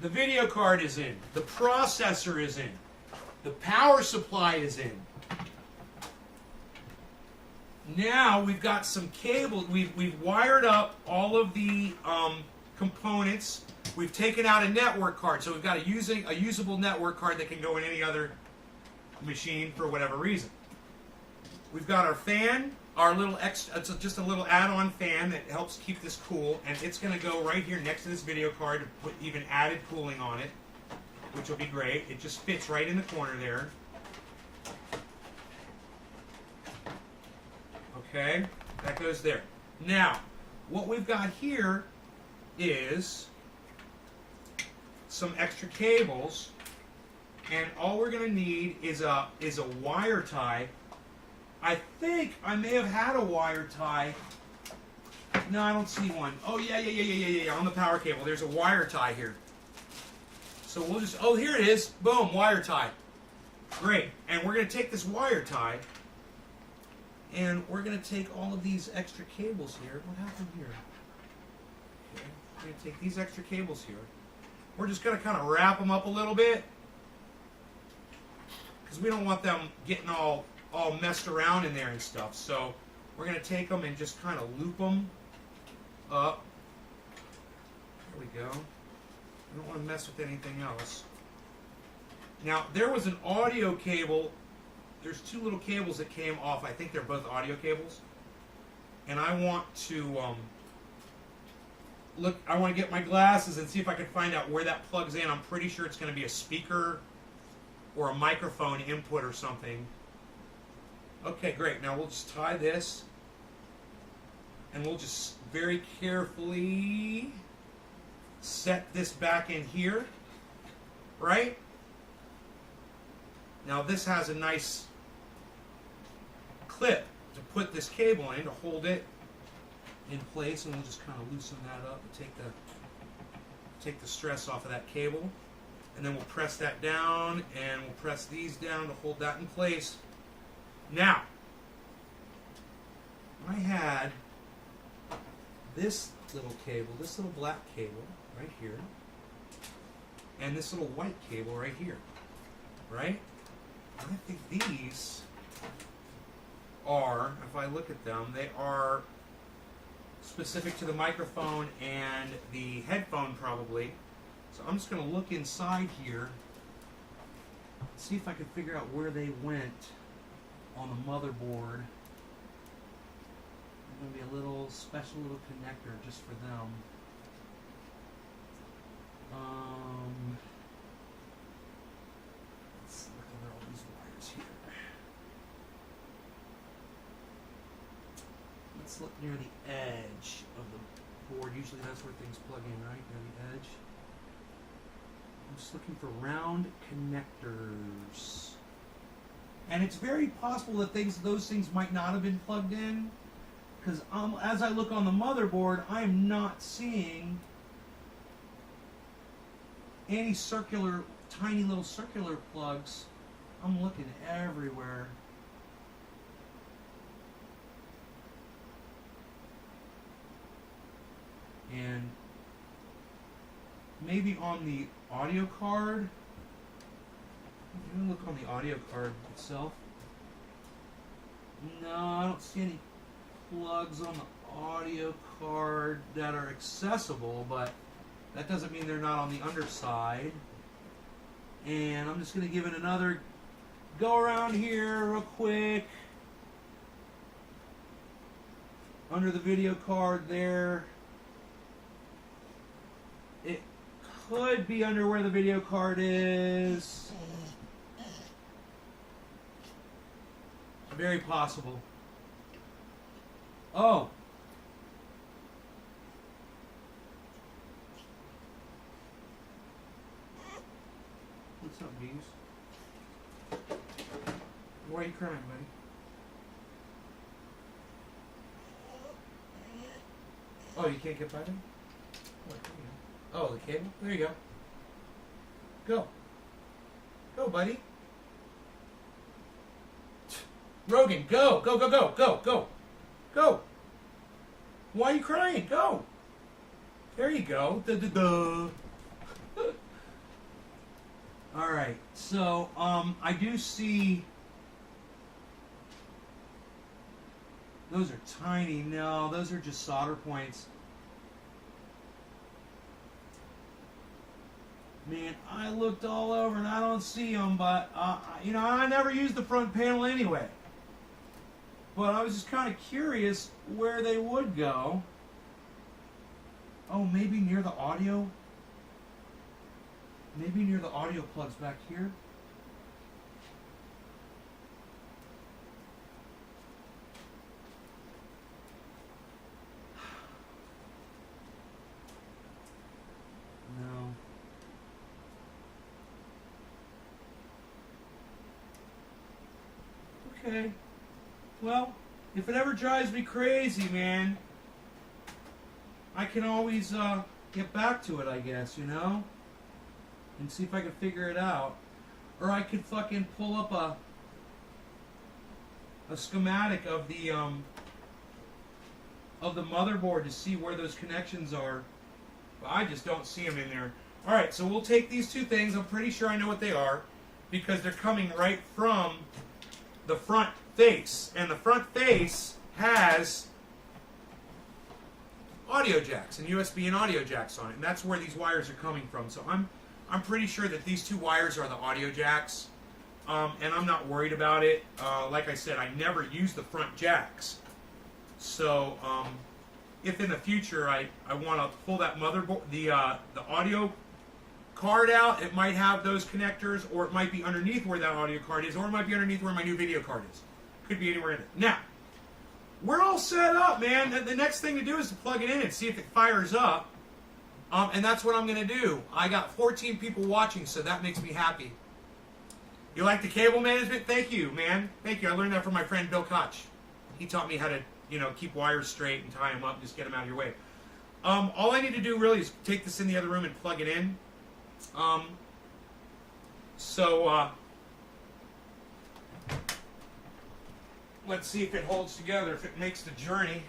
The video card is in. The processor is in. The power supply is in. Now we've got some cable. We've wired up all of the components. We've taken out a network card, so we've got a usable network card that can go in any other machine for whatever reason. We've got our fan, our little extra. It's just a little add-on fan that helps keep this cool, and it's going to go right here next to this video card to put even added cooling on it, which will be great. It just fits right in the corner there. Okay, that goes there. Now, what we've got here is some extra cables, and all we're going to need is a wire tie. I think I may have had a wire tie. No, I don't see one. Oh, yeah. On the power cable, there's a wire tie here. So we'll just, oh, here it is. Boom, wire tie. Great. And we're going to take this wire tie, and we're going to take all of these extra cables here. What happened here? Okay. We're going to take these extra cables here. We're just going to kind of wrap them up a little bit, because we don't want them getting all messed around in there and stuff. So we're going to take them and just kind of loop them up. There we go. I don't want to mess with anything else. Now, there was an audio cable. There's two little cables that came off. I think they're both audio cables. And I want to look. I want to get my glasses and see if I can find out where that plugs in. I'm pretty sure it's going to be a speaker or a microphone input or something. Okay, great. Now we'll just tie this, and we'll just very carefully set this back in here, right? Now this has a nice clip to put this cable in to hold it in place, and we'll just kind of loosen that up and take the stress off of that cable, and then we'll press that down, and we'll press these down to hold that in place. Now, I had this little cable, this little black cable right here, and this little white cable right here, right? And I think these are, if I look at them, they are specific to the microphone and the headphone probably. So I'm just going to look inside here, see if I can figure out where they went on the motherboard. There's going to be a little special little connector just for them. Let's look over all these wires here. Let's look near the edge of the board. Usually that's where things plug in, right? Near the edge. I'm just looking for round connectors. And it's very possible that those things might not have been plugged in, because as I look on the motherboard, I am not seeing any circular, tiny little circular plugs. I'm looking everywhere. And maybe on the audio card. Let me look on the audio card itself. No, I don't see any plugs on the audio card that are accessible, but that doesn't mean they're not on the underside. And I'm just going to give it another go around here real quick. Under the video card there. It could be under where the video card is. Very possible. Oh. What's up, bees? Why are you crying, buddy? Oh, you can't get by them? Oh, the cable? There you go. Go. Go, buddy. Rogan, go. Go, go, go, go, go. Go. Why are you crying? Go. There you go. Da-da-da. All right. So, I do see... Those are tiny. No, those are just solder points. Man, I looked all over and I don't see them, but, you know, I never used the front panel anyway. But I was just kind of curious where they would go. Oh, maybe near the audio? Maybe near the audio plugs back here? No. Okay. Well, if it ever drives me crazy, man, I can always get back to it, I guess, you know? And see if I can figure it out. Or I could fucking pull up a schematic of the motherboard to see where those connections are. But I just don't see them in there. Alright, so we'll take these two things. I'm pretty sure I know what they are, because they're coming right from the front face. And the front face has audio jacks and USB and audio jacks on it. And that's where these wires are coming from. So I'm pretty sure that these two wires are the audio jacks. And I'm not worried about it. Like I said, I never use the front jacks. So, if in the future I want to pull that motherboard, the audio card out, it might have those connectors, or it might be underneath where that audio card is, or it might be underneath where my new video card is. Could be anywhere in it. Now, we're all set up, man. The next thing to do is to plug it in and see if it fires up. And that's what I'm going to do. I got 14 people watching, so that makes me happy. You like the cable management? Thank you, man. Thank you. I learned that from my friend Bill Koch. He taught me how to, you know, keep wires straight and tie them up and just get them out of your way. All I need to do really is take this in the other room and plug it in. Let's see if it holds together, if it makes the journey.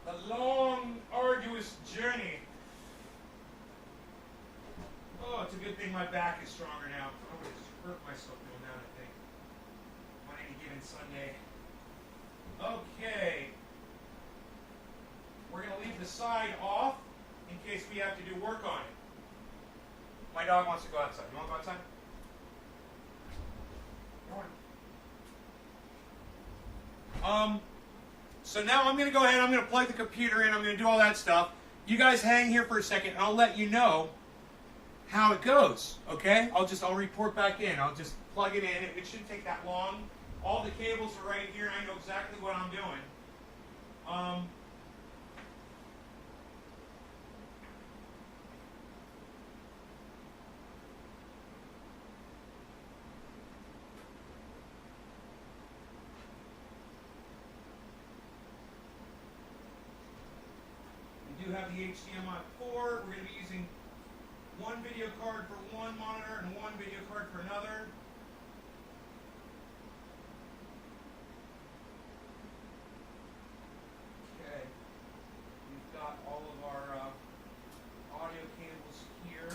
The long, arduous journey. Oh, it's a good thing my back is stronger now. I would have just hurt myself doing that, I think, on any given Sunday. Okay. We're going to leave the side off in case we have to do work on it. My dog wants to go outside. You want to go outside? So now I'm going to go ahead, I'm going to plug the computer in, I'm going to do all that stuff. You guys hang here for a second, and I'll let you know how it goes, okay? I'll report back in. I'll just plug it in. It shouldn't take that long. All the cables are right here. I know exactly what I'm doing. We do have the HDMI port. We're going to be using one video card for one monitor and one video card for another. Okay. We've got all of our audio cables here.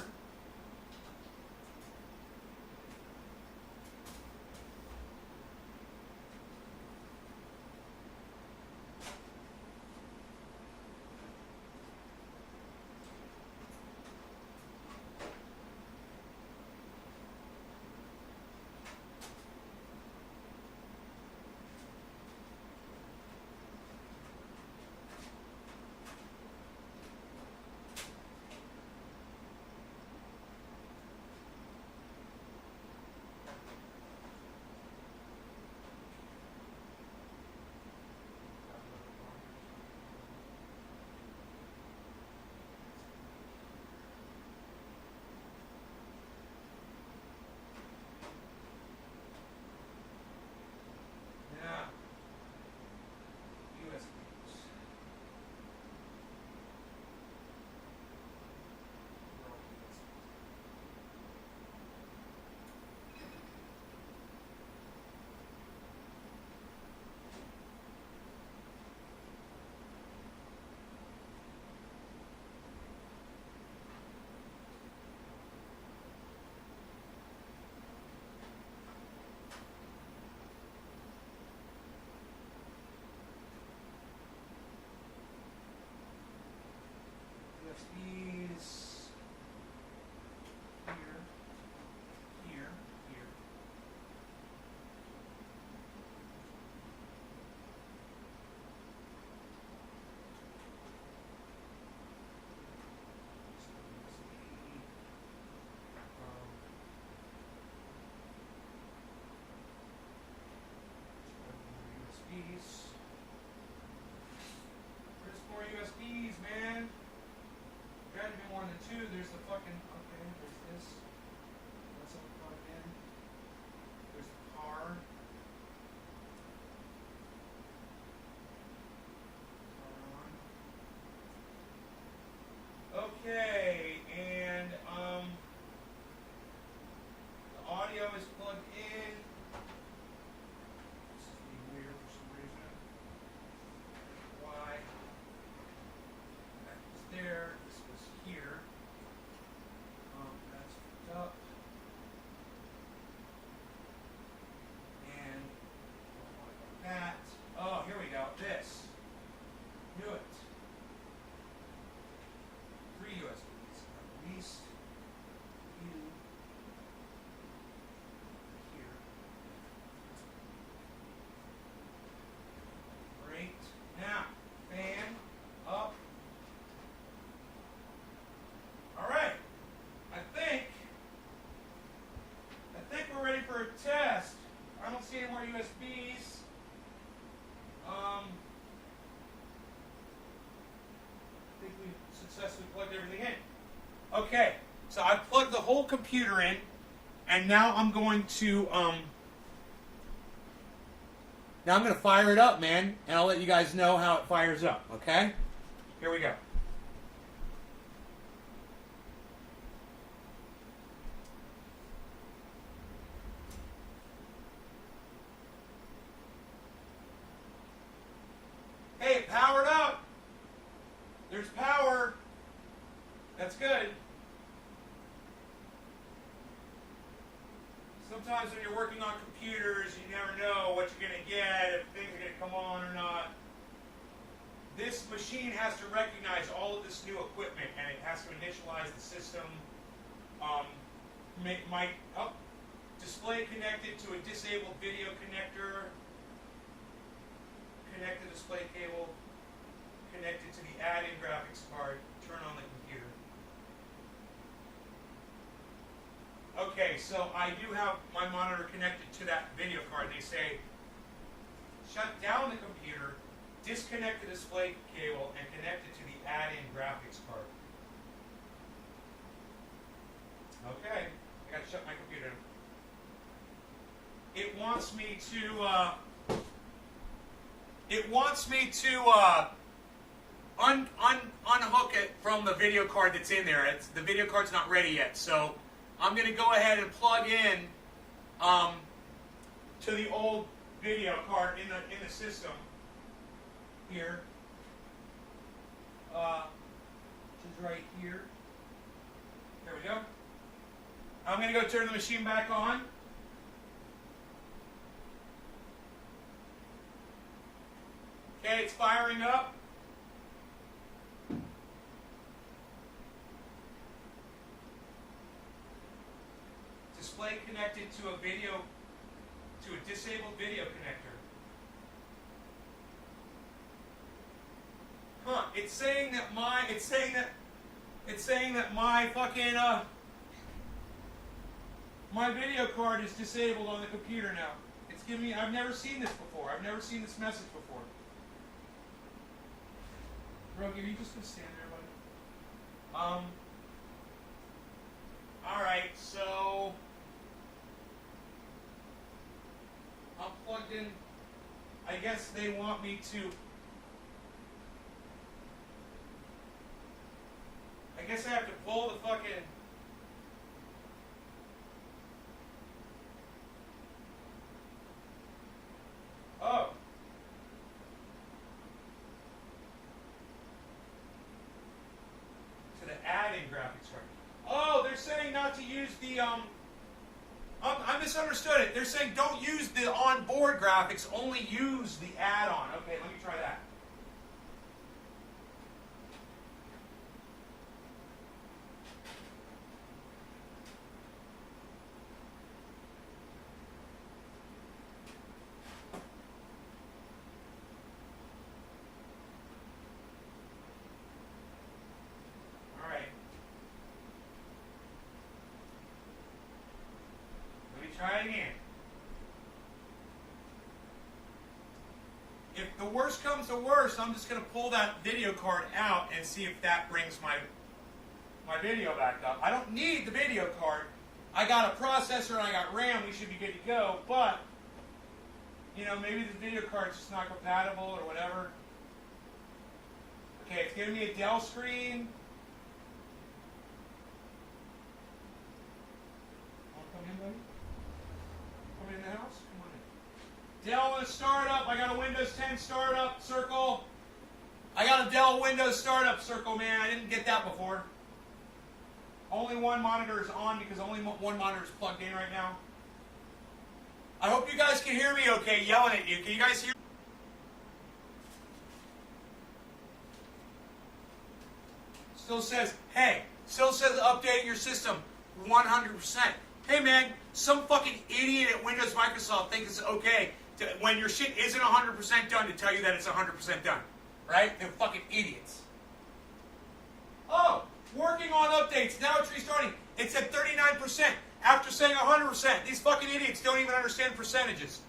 USBs here, here, here. USBs. There's more USBs, man. Gotta be more than two. There's the fucking, okay, there's this. That's all plugged in. There's the car. Power on. Okay, and the audio is plugged in. This is being weird for some reason. Why? That was there. Here, that's hooked up, and that. Oh, here we go. This. Knew it. 3 USBs, at least. You. Here. Great. Now, fan up. Test. I don't see any more USBs. I think we've successfully plugged everything in. Okay, so I plugged the whole computer in, and now I'm going to fire it up, man, and I'll let you guys know how it fires up. Okay, here we go. Hey, it powered up. There's power. That's good. Sometimes when you're working on computers, you never know what you're going to get, if things are going to come on or not. This machine has to recognize all of this new equipment, and it has to initialize the system. Display connected to a disabled video connector. Connect the display cable, connect it to the add-in graphics card, turn on the computer. Okay, so I do have my monitor connected to that video card. They say, shut down the computer, disconnect the display cable, and connect it to the add-in graphics card. Okay, I got to shut my computer. It wants me to unhook it from the video card that's in there. The video card's not ready yet, so I'm going to go ahead and plug in to the old video card in the system here, which is right here. There we go. I'm going to go turn the machine back on. Okay, it's firing up. Display connected to a disabled video connector. Huh, it's saying that my fucking my video card is disabled on the computer now. It's giving me, I've never seen this before. I've never seen this message before. Rogi, are you just gonna stand there, buddy? Alright, so I'm plugged in. I guess they want me to. I guess I have to pull the fucking. Oh. To the add-in graphics card. Oh, they're saying not to use the I misunderstood it. They're saying don't use the onboard graphics, only use the add-on. Okay, let me try that. All right. Try it again. If the worst comes to worst, I'm just going to pull that video card out and see if that brings my video back up. I don't need the video card. I got a processor and I got RAM. We should be good to go. But, you know, maybe the video card's just not compatible or whatever. Okay, it's giving me a Dell screen. Want to come in, buddy? In the house? Come on in. Dell on a startup. I got a Windows 10 startup circle. I got a Dell Windows startup circle, man. I didn't get that before. Only one monitor is on because only one monitor is plugged in right now. I hope you guys can hear me okay, yelling at you. Can you guys hear? Still says, hey, still says update your system 100%. Hey man, some fucking idiot at Windows Microsoft thinks it's okay to, when your shit isn't 100% done, to tell you that it's 100% done. Right? They're fucking idiots. Oh, working on updates. Now it's restarting. It's at 39% after saying 100%. These fucking idiots don't even understand percentages.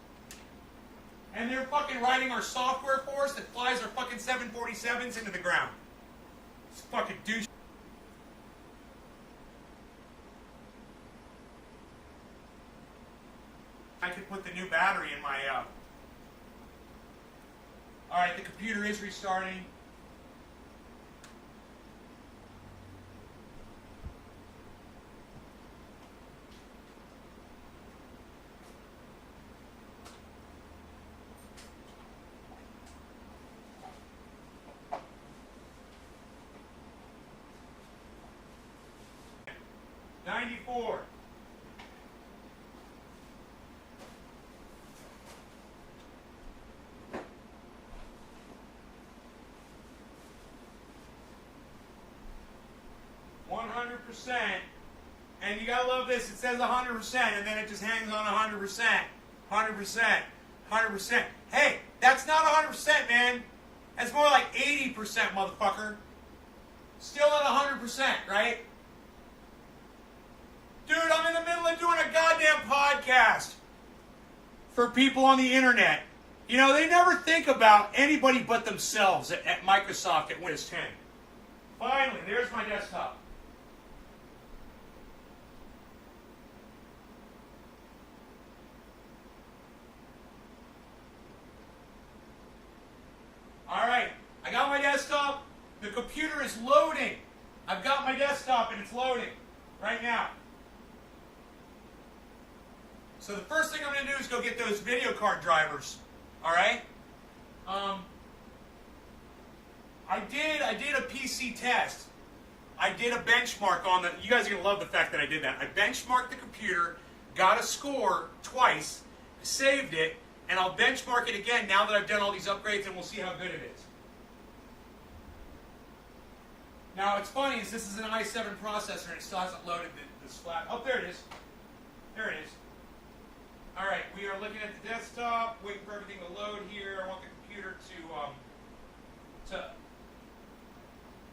And they're fucking writing our software for us that flies our fucking 747s into the ground. It's fucking douche. I could put the new battery in my, Alright, the computer is restarting. $94. And you gotta love this, it says 100%, and then it just hangs on 100%, 100%, 100%. Hey, that's not 100%, man. That's more like 80%, motherfucker. Still at 100%, right? Dude, I'm in the middle of doing a goddamn podcast for people on the internet. You know, they never think about anybody but themselves at Microsoft at Windows 10. Finally, there's my desktop. Alright, I got my desktop. The computer is loading. I've got my desktop and it's loading right now. So the first thing I'm going to do is go get those video card drivers. All right. I did a PC test. I did a benchmark on the. You guys are going to love the fact that I did that. I benchmarked the computer, got a score twice, saved it, and I'll benchmark it again now that I've done all these upgrades, and we'll see how good it is. Now, what's funny is this is an i7 processor, and it still hasn't loaded the splat. Oh, there it is. There it is. All right, we are looking at the desktop, waiting for everything to load here. I want the computer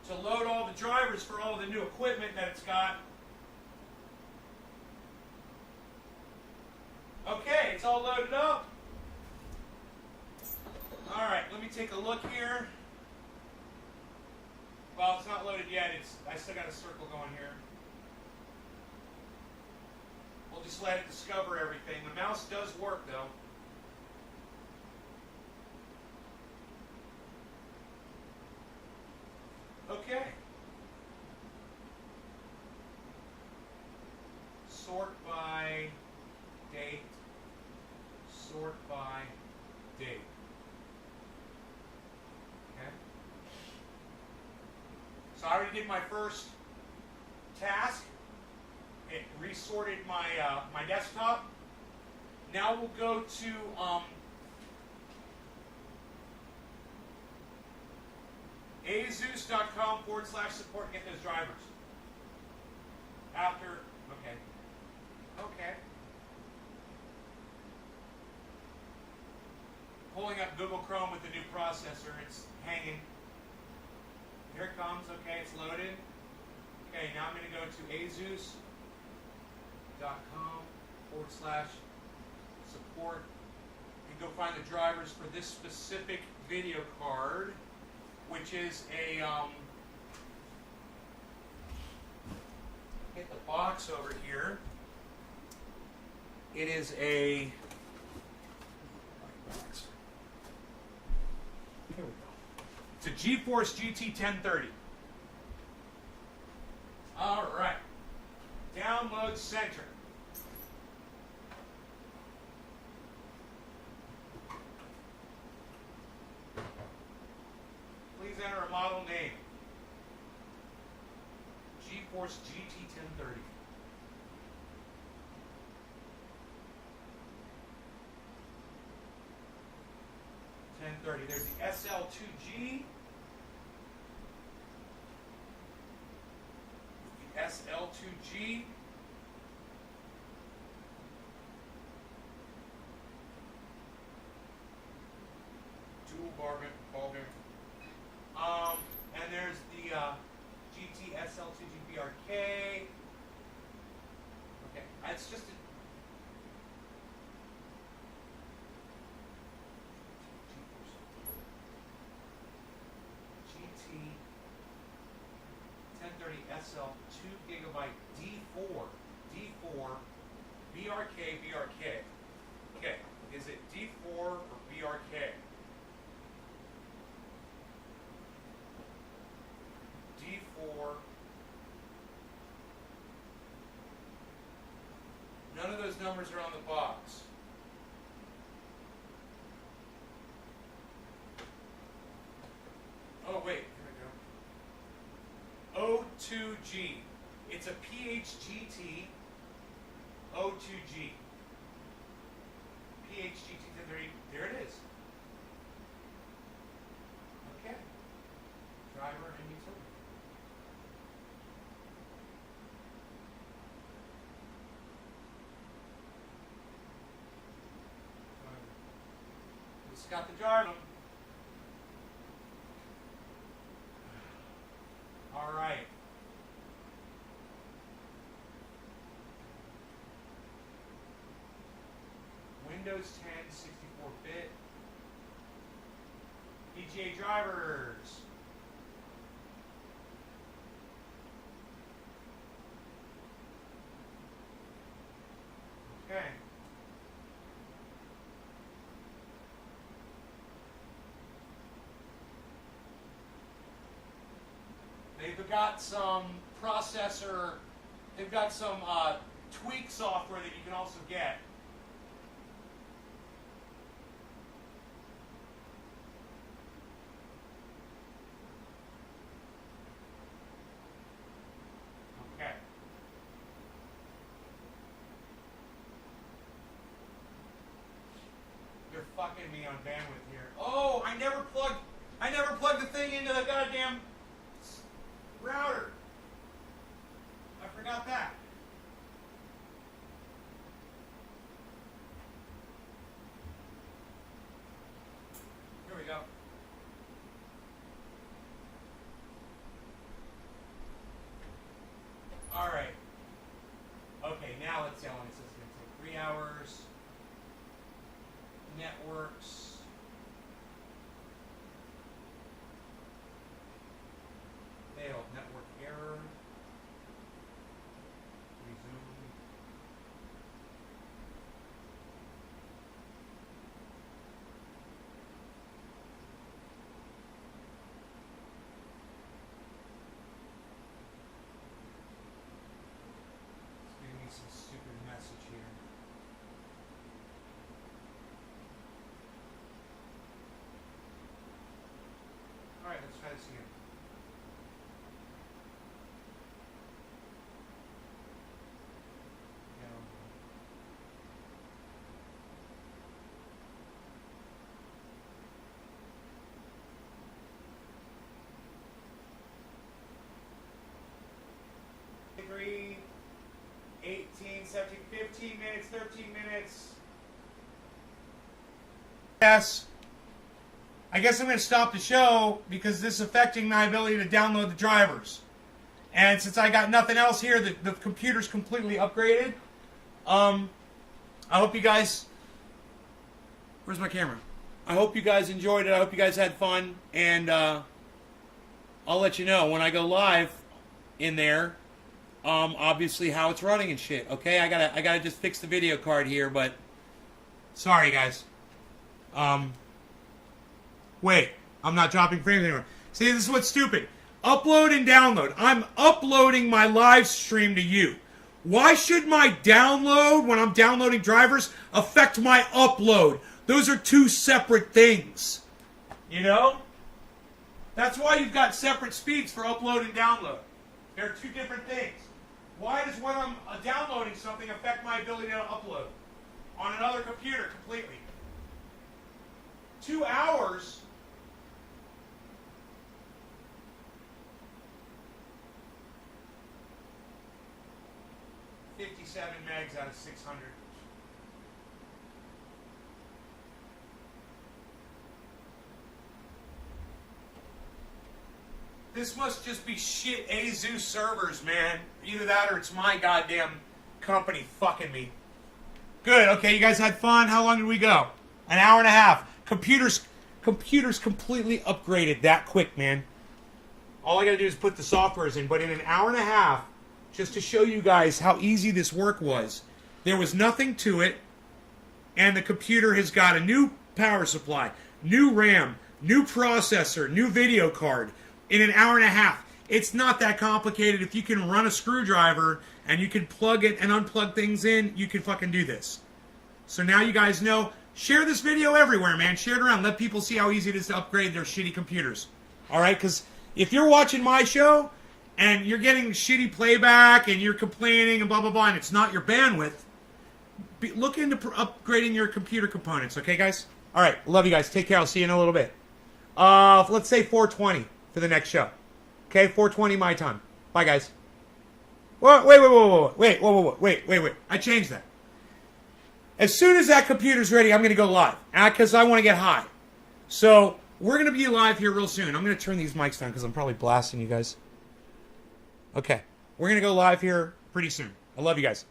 to load all the drivers for all the new equipment that it's got. Okay, it's all loaded up. All right, let me take a look here. Well, it's not loaded yet. I still got a circle going here. We'll just let it discover everything. The mouse does work, though. Okay. Sort by date. Sort by date. Okay. So I already did my first task. It resorted my my desktop. Now we'll go to asus.com/support and get those drivers. After, okay. Pulling up Google Chrome with the new processor. It's hanging. Here it comes. Okay, it's loaded. Okay, now I'm going to go to asus.com/support and go find the drivers for this specific video card, which is a get the box over here. It is a here we go. It's a GeForce GT 1030. All right. Download center. Please enter a model name. GeForce GT 1030. There's the SL2G. The SL2G. Dual ball bearing. And there's the GT SL2G BRK. Okay, it's just a GT 1030 SL 2 gigabyte D4 BRK. Okay, is it D4 or BRK? D4. None of those numbers are on the box. Oh, wait, here we go. O2G. It's a PHGT O2G. PHGT 1030. There it is. Okay. Driver and utility. It's got the driver. All right. Windows 10 64-bit. PGA drivers. Okay. they've got some processor, they've got some tweak software that you can also get. Okay. They're fucking me on bandwidth here. Oh, I never plugged the thing into the goddamn router. I forgot that. Here we go. All right. Okay, now let's see how long this is going to take. 3 hours. Networks. Failed. Network error. Resume. It's giving me some stupid message here. Alright, let's try this again. No. 3, 18, 17, 15 minutes, 13 minutes. Yes. I guess I'm going to stop the show because this is affecting my ability to download the drivers. And since I got nothing else here, the computer's completely upgraded. I hope you guys... Where's my camera? I hope you guys enjoyed it. I hope you guys had fun. And I'll let you know when I go live in there, obviously how it's running and shit. Okay, I gotta just fix the video card here, but... Sorry, guys. Wait, I'm not dropping frames anymore. See, this is what's stupid. Upload and download. I'm uploading my live stream to you. Why should my download, when I'm downloading drivers, affect my upload? Those are two separate things. You know? That's why you've got separate speeds for upload and download. They're two different things. Why does when I'm downloading something affect my ability to upload? On another computer completely. 2 hours... 57 megs out of 600. This must just be shit ASUS servers, man. Either that or it's my goddamn company fucking me. Good, okay, you guys had fun. How long did we go? An hour and a half. Computers completely upgraded that quick, man. All I gotta do is put the softwares in, but in an hour and a half, just to show you guys how easy this work was. There was nothing to it, and the computer has got a new power supply, new RAM, new processor, new video card in an hour and a half. It's not that complicated. If you can run a screwdriver and you can plug it and unplug things in, you can fucking do this. So now you guys know. Share this video everywhere, man. Share it around. Let people see how easy it is to upgrade their shitty computers. All right? Because if you're watching my show and you're getting shitty playback and you're complaining and blah, blah, blah, and it's not your bandwidth, look into upgrading your computer components. Okay, guys? All right. Love you guys. Take care. I'll see you in a little bit. Let's say 4:20 for the next show. Okay? 4:20 my time. Bye, guys. Wait. I changed that. As soon as that computer's ready, I'm going to go live. Because I want to get high. So, we're going to be live here real soon. I'm going to turn these mics down because I'm probably blasting you guys. Okay. We're going to go live here pretty soon. I love you guys.